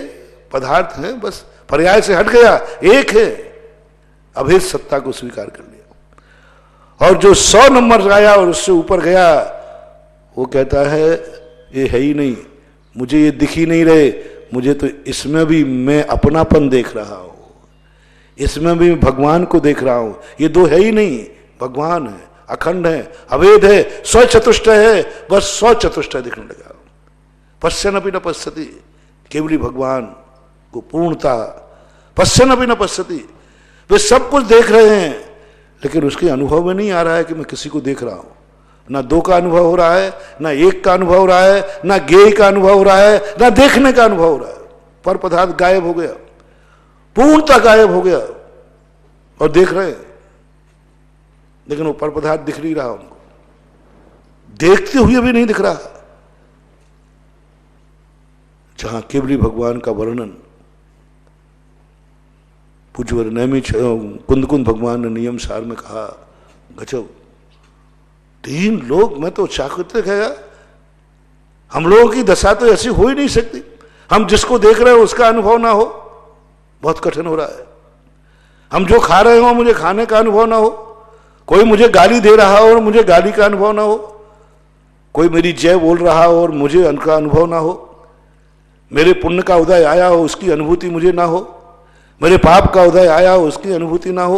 पदार्थ है, बस पर्याय से हट गया, एक है, अभेद सत्ता को स्वीकार कर लिया। और जो 100 नंबर आया और उससे ऊपर गया, वो कहता है ये है ही नहीं, मुझे ये दिख ही नहीं रहे, मुझे तो इसमें भी मैं अपनापन देख रहा हूं, इसमें भी भगवान को देख रहा हूं, ये दो है ही नहीं, भगवान है अखंड है, अवेद है, स्वचतुष्टय है, बस स्वचतुष्टय दिखने लगा। पश्यन अपि न पश्यति, केवली भगवान को पूर्णता, पश्यन अपि न पश्यति, वे सब कुछ देख रहे हैं लेकिन उसके अनुभव में नहीं आ रहा है कि मैं किसी को देख रहा हूं। ना दो का अनुभव हो रहा है, ना एक का अनुभव हो रहा है, ना ज्ञेय का अनुभव हो रहा है, ना देखने का अनुभव हो रहा है। पर पदार्थ गायब हो गया, पूर्णता गायब हो गया और देख रहे हैं, लेकिन वो पर पदार्थ दिख नहीं रहा उनको, देखते हुए भी नहीं दिख रहा। जहां केवली भगवान का वर्णन पूज्यवर नैमी कुंद भगवान ने नियम सार में कहा, गजब, 3 लोग, मैं तो चाकृत्य है। हम लोगों की दशा तो ऐसी हो ही नहीं सकती, हम जिसको देख रहे हो उसका अनुभव ना हो, बहुत कठिन हो रहा है। हम जो खा रहे हो मुझे खाने का अनुभव ना हो, कोई मुझे गाली दे रहा हो और मुझे गाली का अनुभव ना हो, कोई मेरी जय बोल रहा हो और मुझे उनका अनुभव ना हो, मेरे पुण्य का उदय आया हो उसकी अनुभूति मुझे ना हो, मेरे पाप का उदय आया हो उसकी अनुभूति ना हो,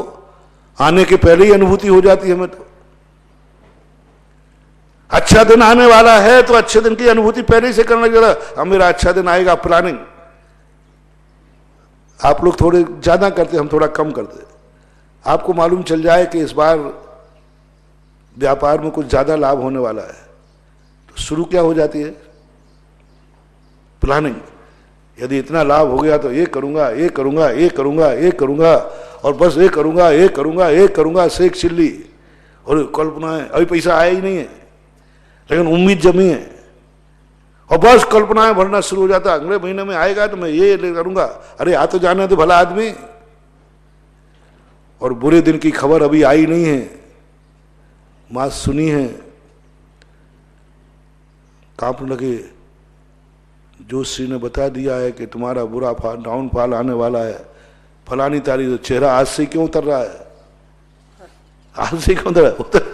आने के पहले ही अनुभूति हो जाती है हमें। तो अच्छा दिन आने वाला है तो अच्छे दिन की अनुभूति पहले से करने लग रहा, अब मेरा अच्छा दिन आएगा, प्लानिंग। आप लोग थोड़े ज्यादा करते, हम थोड़ा कम करते। आपको मालूम चल जाए कि इस बार व्यापार में कुछ ज्यादा लाभ होने वाला है, तो शुरू क्या हो जाती है? प्लानिंग। यदि इतना लाभ हो गया तो ये करूंगा, ये करूंगा, ये करूंगा, ये करूंगा, और बस ये करूंगा, ये करूंगा, ये करूंगा, शेख चिल्ली और कल्पनाएं। अभी पैसा आया ही नहीं है लेकिन उम्मीद जमी है, और बस कल्पनाएं भरना शुरू हो जाता, अगले महीने में आएगा तो मैं ये करूंगा। अरे आ तो जाने दो भला आदमी, और बुरे दिन की खबर अभी आई नहीं है, मां सुनी है, कांपने लगे। जोशी ने बता दिया है कि तुम्हारा बुरा डाउनफॉल आने वाला है, फलानी तारीख। तो चेहरा आज से क्यों उतर रहा है? आज से क्यों उतर?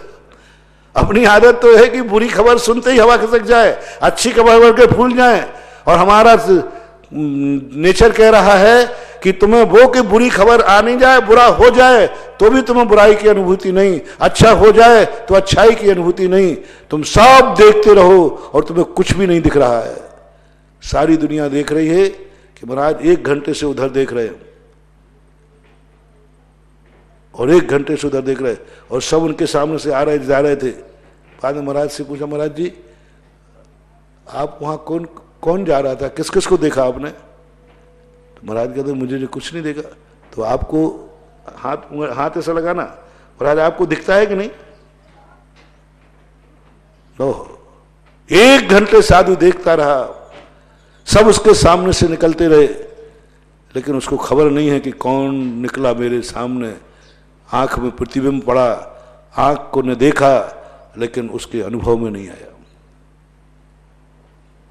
अपनी आदत तो है कि बुरी खबर सुनते ही हवा खिसक जाए, अच्छी खबर के फूल जाए, और हमारा नेचर कह रहा है कि तुम्हें वो कि बुरी खबर आ नहीं जाए, बुरा हो जाए तो भी तुम्हें बुराई की अनुभूति नहीं, अच्छा हो जाए तो अच्छाई की अनुभूति नहीं, तुम सब देखते रहो और तुम्हें कुछ भी नहीं दिख रहा है। सारी दुनिया देख रही है कि महाराज 1 घंटे से उधर देख रहे हैं और 1 घंटे से उधर देख रहे, और सब उनके सामने से आ रहे जा रहे थे। बाद में महाराज से पूछा, महाराज जी आप वहां कौन कौन जा रहा था, किस किस को देखा आपने? तो महाराज कहते मुझे कुछ नहीं देखा। तो आपको हाथ ऐसा लगाना, महाराज आपको दिखता है कि नहीं? लो 1 घंटे साधु देखता रहा, सब उसके सामने से निकलते रहे, लेकिन उसको खबर नहीं है कि कौन निकला मेरे सामने। आंख में प्रतिबिंब पड़ा, आंख को ने देखा लेकिन उसके अनुभव में नहीं आया।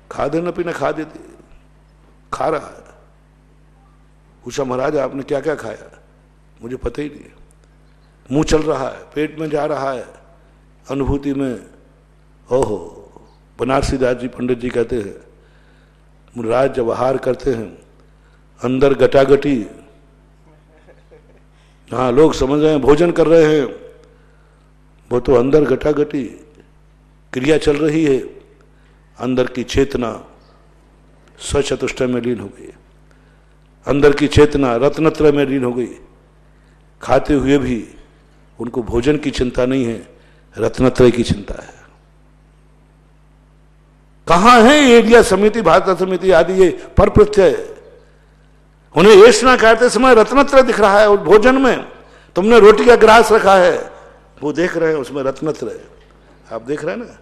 खा देना पीना खा देते, खा रहा है। पूछा महाराज आपने क्या क्या खाया? मुझे पता ही नहीं, मुंह चल रहा है, पेट में जा रहा है, अनुभूति में। ओहो, बनारसी दास जी पंडित जी कहते हैं महाराज जब आहार करते हैं अंदर गटागटी, हाँ लोग समझ रहे हैं भोजन कर रहे हैं, वो तो अंदर गटागटी क्रिया चल रही है। अंदर की चेतना स्वचतुष्टय में लीन हो गई, अंदर की चेतना रत्नत्रय में लीन हो गई। खाते हुए भी उनको भोजन की चिंता नहीं है, रत्नत्रय की चिंता है। कहां है एरिया समिति, भाषा समिति आदि ये पर प्रत्यय? उन्हें ऐसा करते समय रत्नत्रय दिख रहा है, और भोजन में तुमने रोटी का ग्रास रखा है, वो देख रहे हैं उसमें रत्नत्रय। आप देख रहे हैं ना,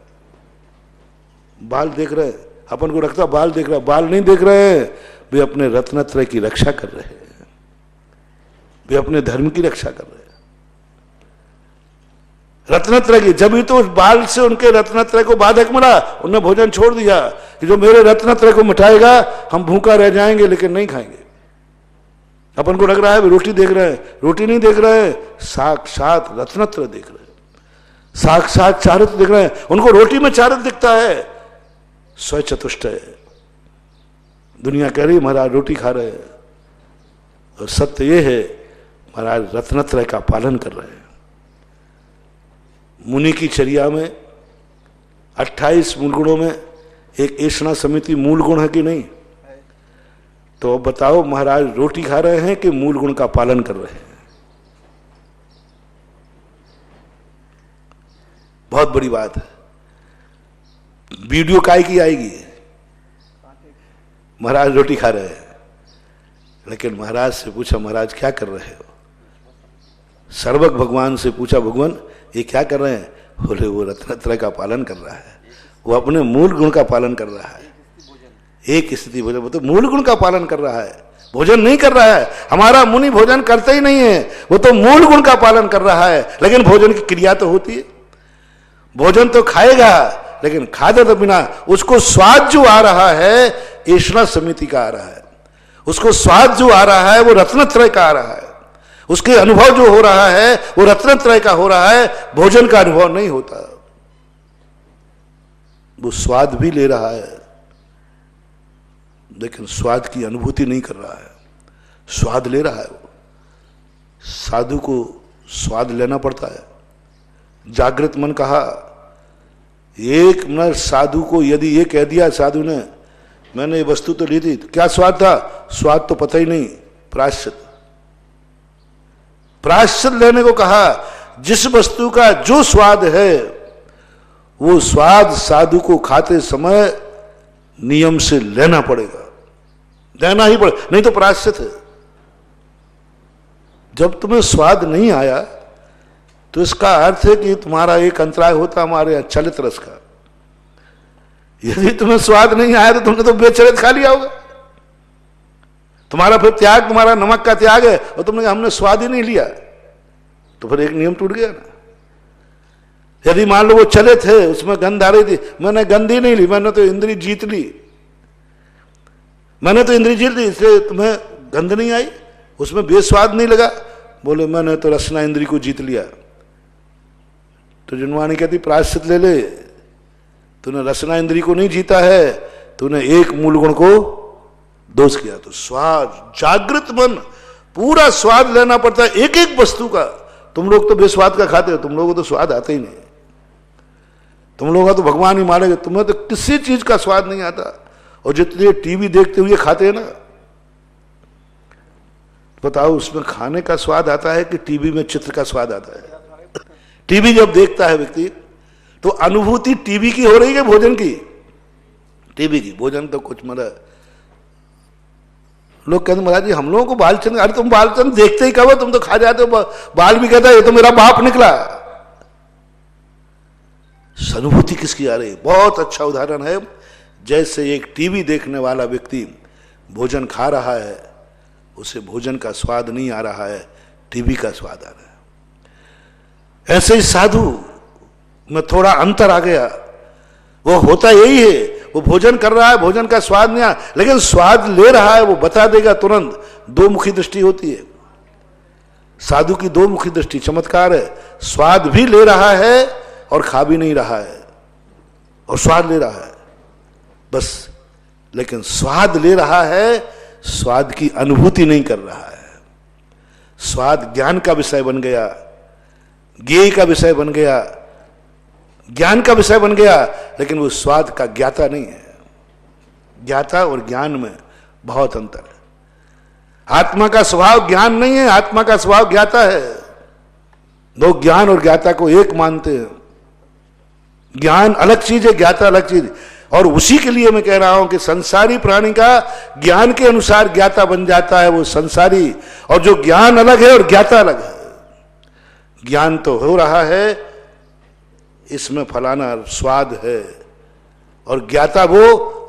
बाल देख रहे हैं, अपन को रखता बाल देख रहा है, बाल नहीं देख रहे हैं, वे अपने रत्नत्रय की रक्षा कर रहे हैं, वे अपने धर्म की रक्षा कर रहे हैं। रत्नत्रय की, जब ही तो उस बाल से उनके रत्नत्रय को बाधक मिला, उन्होंने भोजन छोड़ दिया कि जो मेरे रत्नत्रय को मिटाएगा हम भूखा रह जाएंगे लेकिन नहीं खाएंगे। अपन को लग रहा है रोटी देख रहे हैं, रोटी नहीं देख रहे हैं, साक्षात रत्नत्रय देख रहे हैं, साक्षात चारित्र देख रहे हैं। उनको रोटी में चारित्र दिखता है, स्वचतुष्टय। दुनिया कह रही महाराज रोटी खा रहे हैं, और सत्य ये है महाराज रत्नत्रय का पालन कर रहे हैं। मुनि की चर्या में 28 मूल गुणों में एक ऐषणा समिति मूल गुण है कि नहीं? तो अब बताओ, महाराज रोटी खा रहे हैं कि मूल गुण का पालन कर रहे हैं? बहुत बड़ी बात है। वीडियो काय की आएगी? महाराज रोटी खा रहे हैं, लेकिन महाराज से पूछा, महाराज क्या कर रहे हो? सर्वज्ञ भगवान से पूछा, भगवान ये क्या कर रहे हैं? बोले वो रत्नत्रय का पालन कर रहा है, वो अपने मूल गुण का पालन कर रहा है। एक स्थिति बोले, वो तो मूल गुण का पालन कर रहा है, भोजन नहीं कर रहा है। हमारा मुनि भोजन करते ही नहीं है, वो तो मूल गुण का पालन कर रहा है, लेकिन भोजन की क्रिया तो होती है। भोजन तो खाएगा, लेकिन खादे तो बिना उसको स्वाद जो आ रहा है ऐषणा समिति का आ रहा है, उसको स्वाद जो आ रहा है वो रत्नत्रय का आ रहा है, उसके अनुभव जो हो रहा है वो रत्नत्रय का हो रहा है, भोजन का अनुभव नहीं होता। वो स्वाद भी ले रहा है, लेकिन स्वाद की अनुभूति नहीं कर रहा है। स्वाद ले रहा है वो। साधु को स्वाद लेना पड़ता है। जागृत मन कहा, एक मिनट साधु को यदि ये कह दिया साधु ने, मैंने ये वस्तु तो ली थी, क्या स्वाद था? स्वाद तो पता ही नहीं। प्रायश्चित, प्रायश्चित लेने को कहा। जिस वस्तु का जो स्वाद है वो स्वाद साधु को खाते समय नियम से लेना पड़ेगा, लेना ही पड़ेगा, नहीं तो प्रायश्चित है। जब तुम्हें स्वाद नहीं आया तो इसका अर्थ है कि तुम्हारा एक अंतराय होता हमारे यहाँ चलित रस का। यदि तुम्हें स्वाद नहीं आया तो तुमने तो बेचरित खा लिया होगा। तुम्हारा फिर त्याग, तुम्हारा नमक का त्याग है, और तुमने कहा हमने स्वाद ही नहीं लिया, तो फिर एक नियम टूट गया ना। यदि मान लो वो चले थे, उसमें गंध आ रही थी, मैंने गंध ही नहीं ली, मैंने तो इंद्री जीत ली, मैंने तो इंद्री जीत ली, इसलिए तुम्हें गंध नहीं आई, उसमें बेस्वाद नहीं लगा। बोले मैंने तो रसना इंद्री को जीत लिया। तो जनवाणी कहती प्रायश्चित ले ले, तूने रसना इंद्री को नहीं जीता है, तूने एक मूल गुण को दोष किया। तो स्वाद, जागृत मन, पूरा स्वाद लेना पड़ता है एक एक वस्तु का। तुम लोग तो बेस्वाद का खाते हो, तुम लोगों को तो स्वाद आता ही नहीं। तुम लोगों का तो भगवान ही मारेगा, तुम्हें तो किसी चीज का स्वाद नहीं आता। और जितने टीवी देखते हुए खाते हैं ना, बताओ उसमें खाने का स्वाद आता है कि टीवी में चित्र का स्वाद आता है? टीवी जब देखता है व्यक्ति तो अनुभूति टीवी की हो रही है, भोजन की? टीवी की। भोजन तो कुछ मतलब लोग कहते महाराज जी हम लोगों को बालचंद, अरे तुम बालचंद देखते ही कहो, तुम तो खा जाते हो। बाल भी कहता है ये तो मेरा बाप निकला। अनुभूति किसकी आ रही है? बहुत अच्छा उदाहरण है। जैसे एक टीवी देखने वाला व्यक्ति भोजन खा रहा है, उसे भोजन का स्वाद नहीं आ रहा है, टीवी का स्वाद आ रहा है। ऐसे ही साधु में थोड़ा अंतर आ गया। वो होता यही है, वो भोजन कर रहा है, भोजन का स्वाद नहीं आ, लेकिन स्वाद ले रहा है, वो बता देगा तुरंत। दो मुखी दृष्टि होती है साधु की, दो मुखी दृष्टि चमत्कार है। स्वाद भी ले रहा है और खा भी नहीं रहा है, और स्वाद ले रहा है बस। लेकिन स्वाद ले रहा है, स्वाद की अनुभूति नहीं कर रहा है। स्वाद ज्ञान का विषय बन गया, ज्ञेय का विषय बन गया, ज्ञान का विषय बन गया, लेकिन वो स्वाद का ज्ञाता नहीं है। ज्ञाता और ज्ञान में बहुत अंतर है। आत्मा का स्वभाव ज्ञान नहीं है, आत्मा का स्वभाव ज्ञाता है। लोग ज्ञान और ज्ञाता को एक मानते हैं। ज्ञान अलग चीज है, ज्ञाता अलग चीज। और उसी के लिए मैं कह रहा हूं कि संसारी प्राणी का ज्ञान के अनुसार ज्ञाता बन जाता है वो संसारी, और जो ज्ञान अलग है और ज्ञाता अलग है। ज्ञान तो हो रहा है इसमें फलाना स्वाद है, और ज्ञाता वो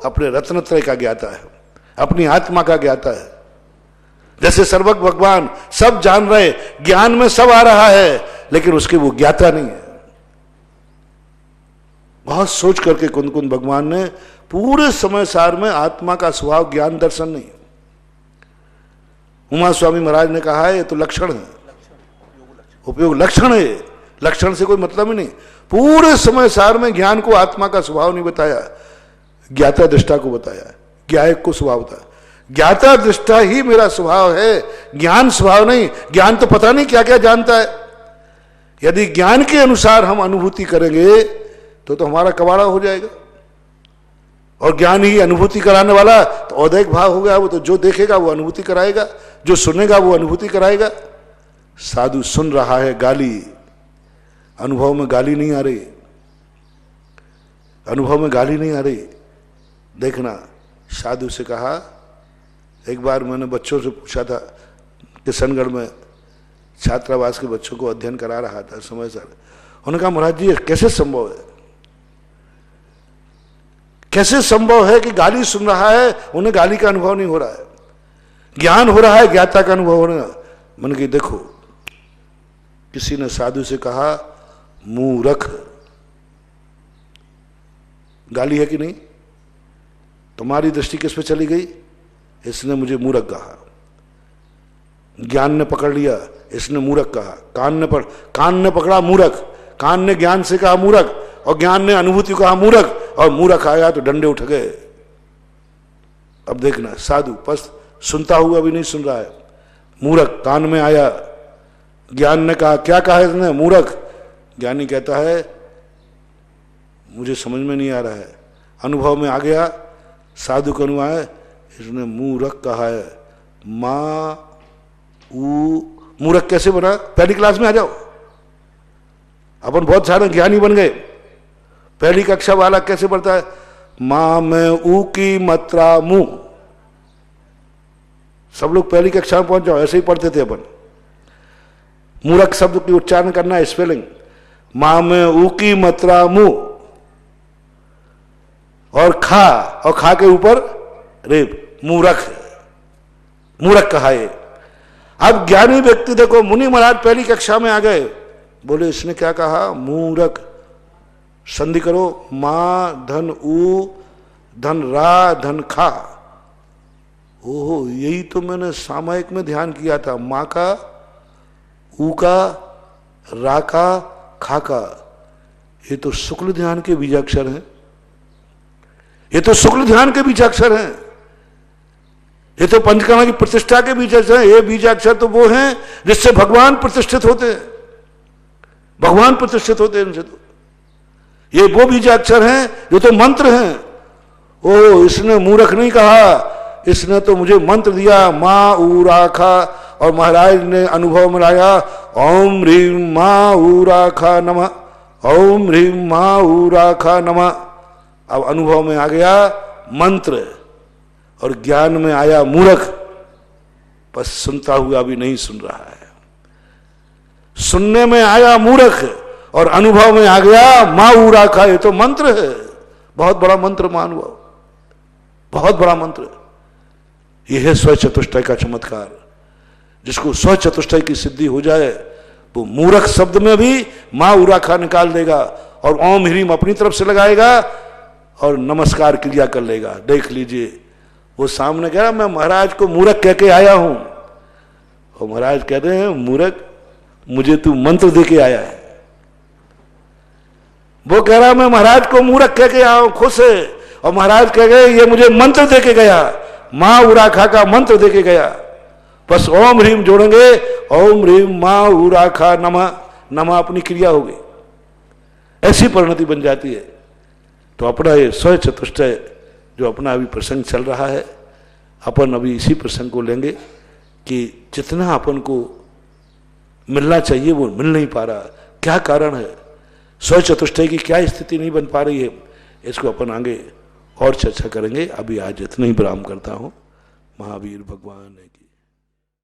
अपने रत्नत्रय का ज्ञाता है, अपनी आत्मा का ज्ञाता है। जैसे सर्वज्ञ भगवान सब जान रहे, ज्ञान में सब आ रहा है, लेकिन उसके वो ज्ञाता नहीं है। बहुत सोच करके कुंद कुंद भगवान ने पूरे समय सार में आत्मा का स्वभाव ज्ञान दर्शन नहीं। उमा स्वामी महाराज ने कहा है ये तो लक्षण है, उपयोग लक्षण है, लक्षण से कोई मतलब ही नहीं। पूरे समय सार में ज्ञान को आत्मा का स्वभाव नहीं बताया, ज्ञाता दृष्टा को बताया, ज्ञायक को स्वभाव बताया। ज्ञाता दृष्टा ही मेरा स्वभाव है, ज्ञान स्वभाव नहीं। ज्ञान तो पता नहीं क्या क्या जानता है। यदि ज्ञान के अनुसार हम अनुभूति करेंगे तो हमारा कबाड़ा हो जाएगा। और ज्ञान ही अनुभूति कराने वाला, तो औदैहिक भाव हो गया। वो तो जो देखेगा वो अनुभूति कराएगा, जो सुनेगा वो अनुभूति कराएगा। साधु सुन रहा है गाली, अनुभव में गाली नहीं आ रही, अनुभव में गाली नहीं आ रही। देखना, साधु से कहा, एक बार मैंने बच्चों से पूछा था, किशनगढ़ में छात्रावास के बच्चों को अध्ययन करा रहा था समय सर। उन्होंने कहा महाराज जी कैसे संभव है, कैसे संभव है कि गाली सुन रहा है, उन्हें गाली का अनुभव नहीं हो रहा है, ज्ञान हो रहा है, ज्ञाता का अनुभव हो रहा है। मैंने कहा देखो, किसी ने साधु से कहा मूर्ख, गाली है कि नहीं? तुम्हारी दृष्टि किस पे चली गई? इसने मुझे मूर्ख कहा। ज्ञान ने पकड़ लिया, इसने मूर्ख कहा। कान ने पकड़ा मूर्ख, कान ने ज्ञान से कहा मूर्ख, और ज्ञान ने अनुभूति कहा मूर्ख, और मूर्ख आया तो डंडे उठ गए। अब देखना, साधु बस सुनता हुआ भी नहीं सुन रहा है, मूर्ख कान में आया, ज्ञान ने कहा, क्या कहा इसने? मूर्ख। ज्ञानी कहता है मुझे समझ में नहीं आ रहा है, अनुभव में आ गया, साधु को अनुभव है, इसने मूर्ख कहा है। मूर्ख कैसे बना? पहली क्लास में आ जाओ, अपन बहुत सारे ज्ञानी बन गए। पहली कक्षा वाला कैसे पढ़ता है? मां में ऊ की मात्रा मुंह। सब लोग पहली कक्षा में पहुंच जाओ, ऐसे ही पढ़ते थे अपन। मूर्ख शब्द की उच्चारण करना है, स्पेलिंग, मां में ऊ की मात्रा मुंह, और खा के ऊपर रेप, मूर्ख, मूर्ख कहा है। अब ज्ञानी व्यक्ति देखो, मुनि महाराज पहली कक्षा में आ गए, बोले इसने क्या कहा? मूर्ख। संधि करो, मां धन ऊ धन रा धन खा। ओहो, यही तो मैंने सामायिक में ध्यान किया था, मां का, ऊ का, रा का, खा का। ये तो शुक्ल ध्यान के बीजाक्षर हैं, ये तो शुक्ल ध्यान के बीजाक्षर हैं, ये तो पंचकर्मा की प्रतिष्ठा के बीजाक्षर हैं। ये बीजाक्षर तो वो हैं जिससे भगवान प्रतिष्ठित होते हैं, भगवान प्रतिष्ठित होते हैं इनसे। तो ये वो बीजाक्षर हैं जो तो मंत्र हैं। ओ, इसने मूर्ख नहीं कहा, इसने तो मुझे मंत्र दिया, मां ऊ राखा। और महाराज ने अनुभव में लाया, ओम ह्रीम मां ऊ राखा नमः, ओम ह्रीम मां ऊ राखा नमः। अब अनुभव में आ गया मंत्र, और ज्ञान में आया मूर्ख, बस सुनता हुआ भी नहीं सुन रहा है। सुनने में आया मूर्ख, और अनुभव में आ गया मां ऊ राखा। ये तो मंत्र है, बहुत बड़ा मंत्र मानव, बहुत बड़ा मंत्र। यह है स्व चतुष्टय का चमत्कार। जिसको स्व चतुष्टय की सिद्धि हो जाए, वो मूर्ख शब्द में भी मां ऊ राखा निकाल देगा, और ओम ह्रीम अपनी तरफ से लगाएगा, और नमस्कार क्रिया कर लेगा। देख लीजिए, वो सामने कह रहा मैं महाराज को मूर्ख कह के आया हूं, और महाराज कह रहे हैं मूर्ख, मुझे तू मंत्र दे के आया है। वो कह रहा मैं महाराज को मूर्ख कह के आया हूं, खुश है, और महाराज कह गए ये मुझे मंत्र दे के गया, मां ऊ राखा का मंत्र दे के गया। बस ओम ह्रीम जोड़ेंगे, ओम ह्रीम मां ऊ राखा नमः, नमः अपनी क्रिया होगी, ऐसी परिणति बन जाती है। तो अपना ये स्व चतुष्टय जो अपना अभी प्रसंग चल रहा है, अपन अभी इसी प्रसंग को लेंगे कि जितना अपन को मिलना चाहिए वो मिल नहीं पा रहा, क्या कारण है, स्व चतुष्टय की क्या स्थिति नहीं बन पा रही है, इसको अपन आगे और चर्चा करेंगे। अभी आज इतना ही विराम करता हूं। महावीर भगवान की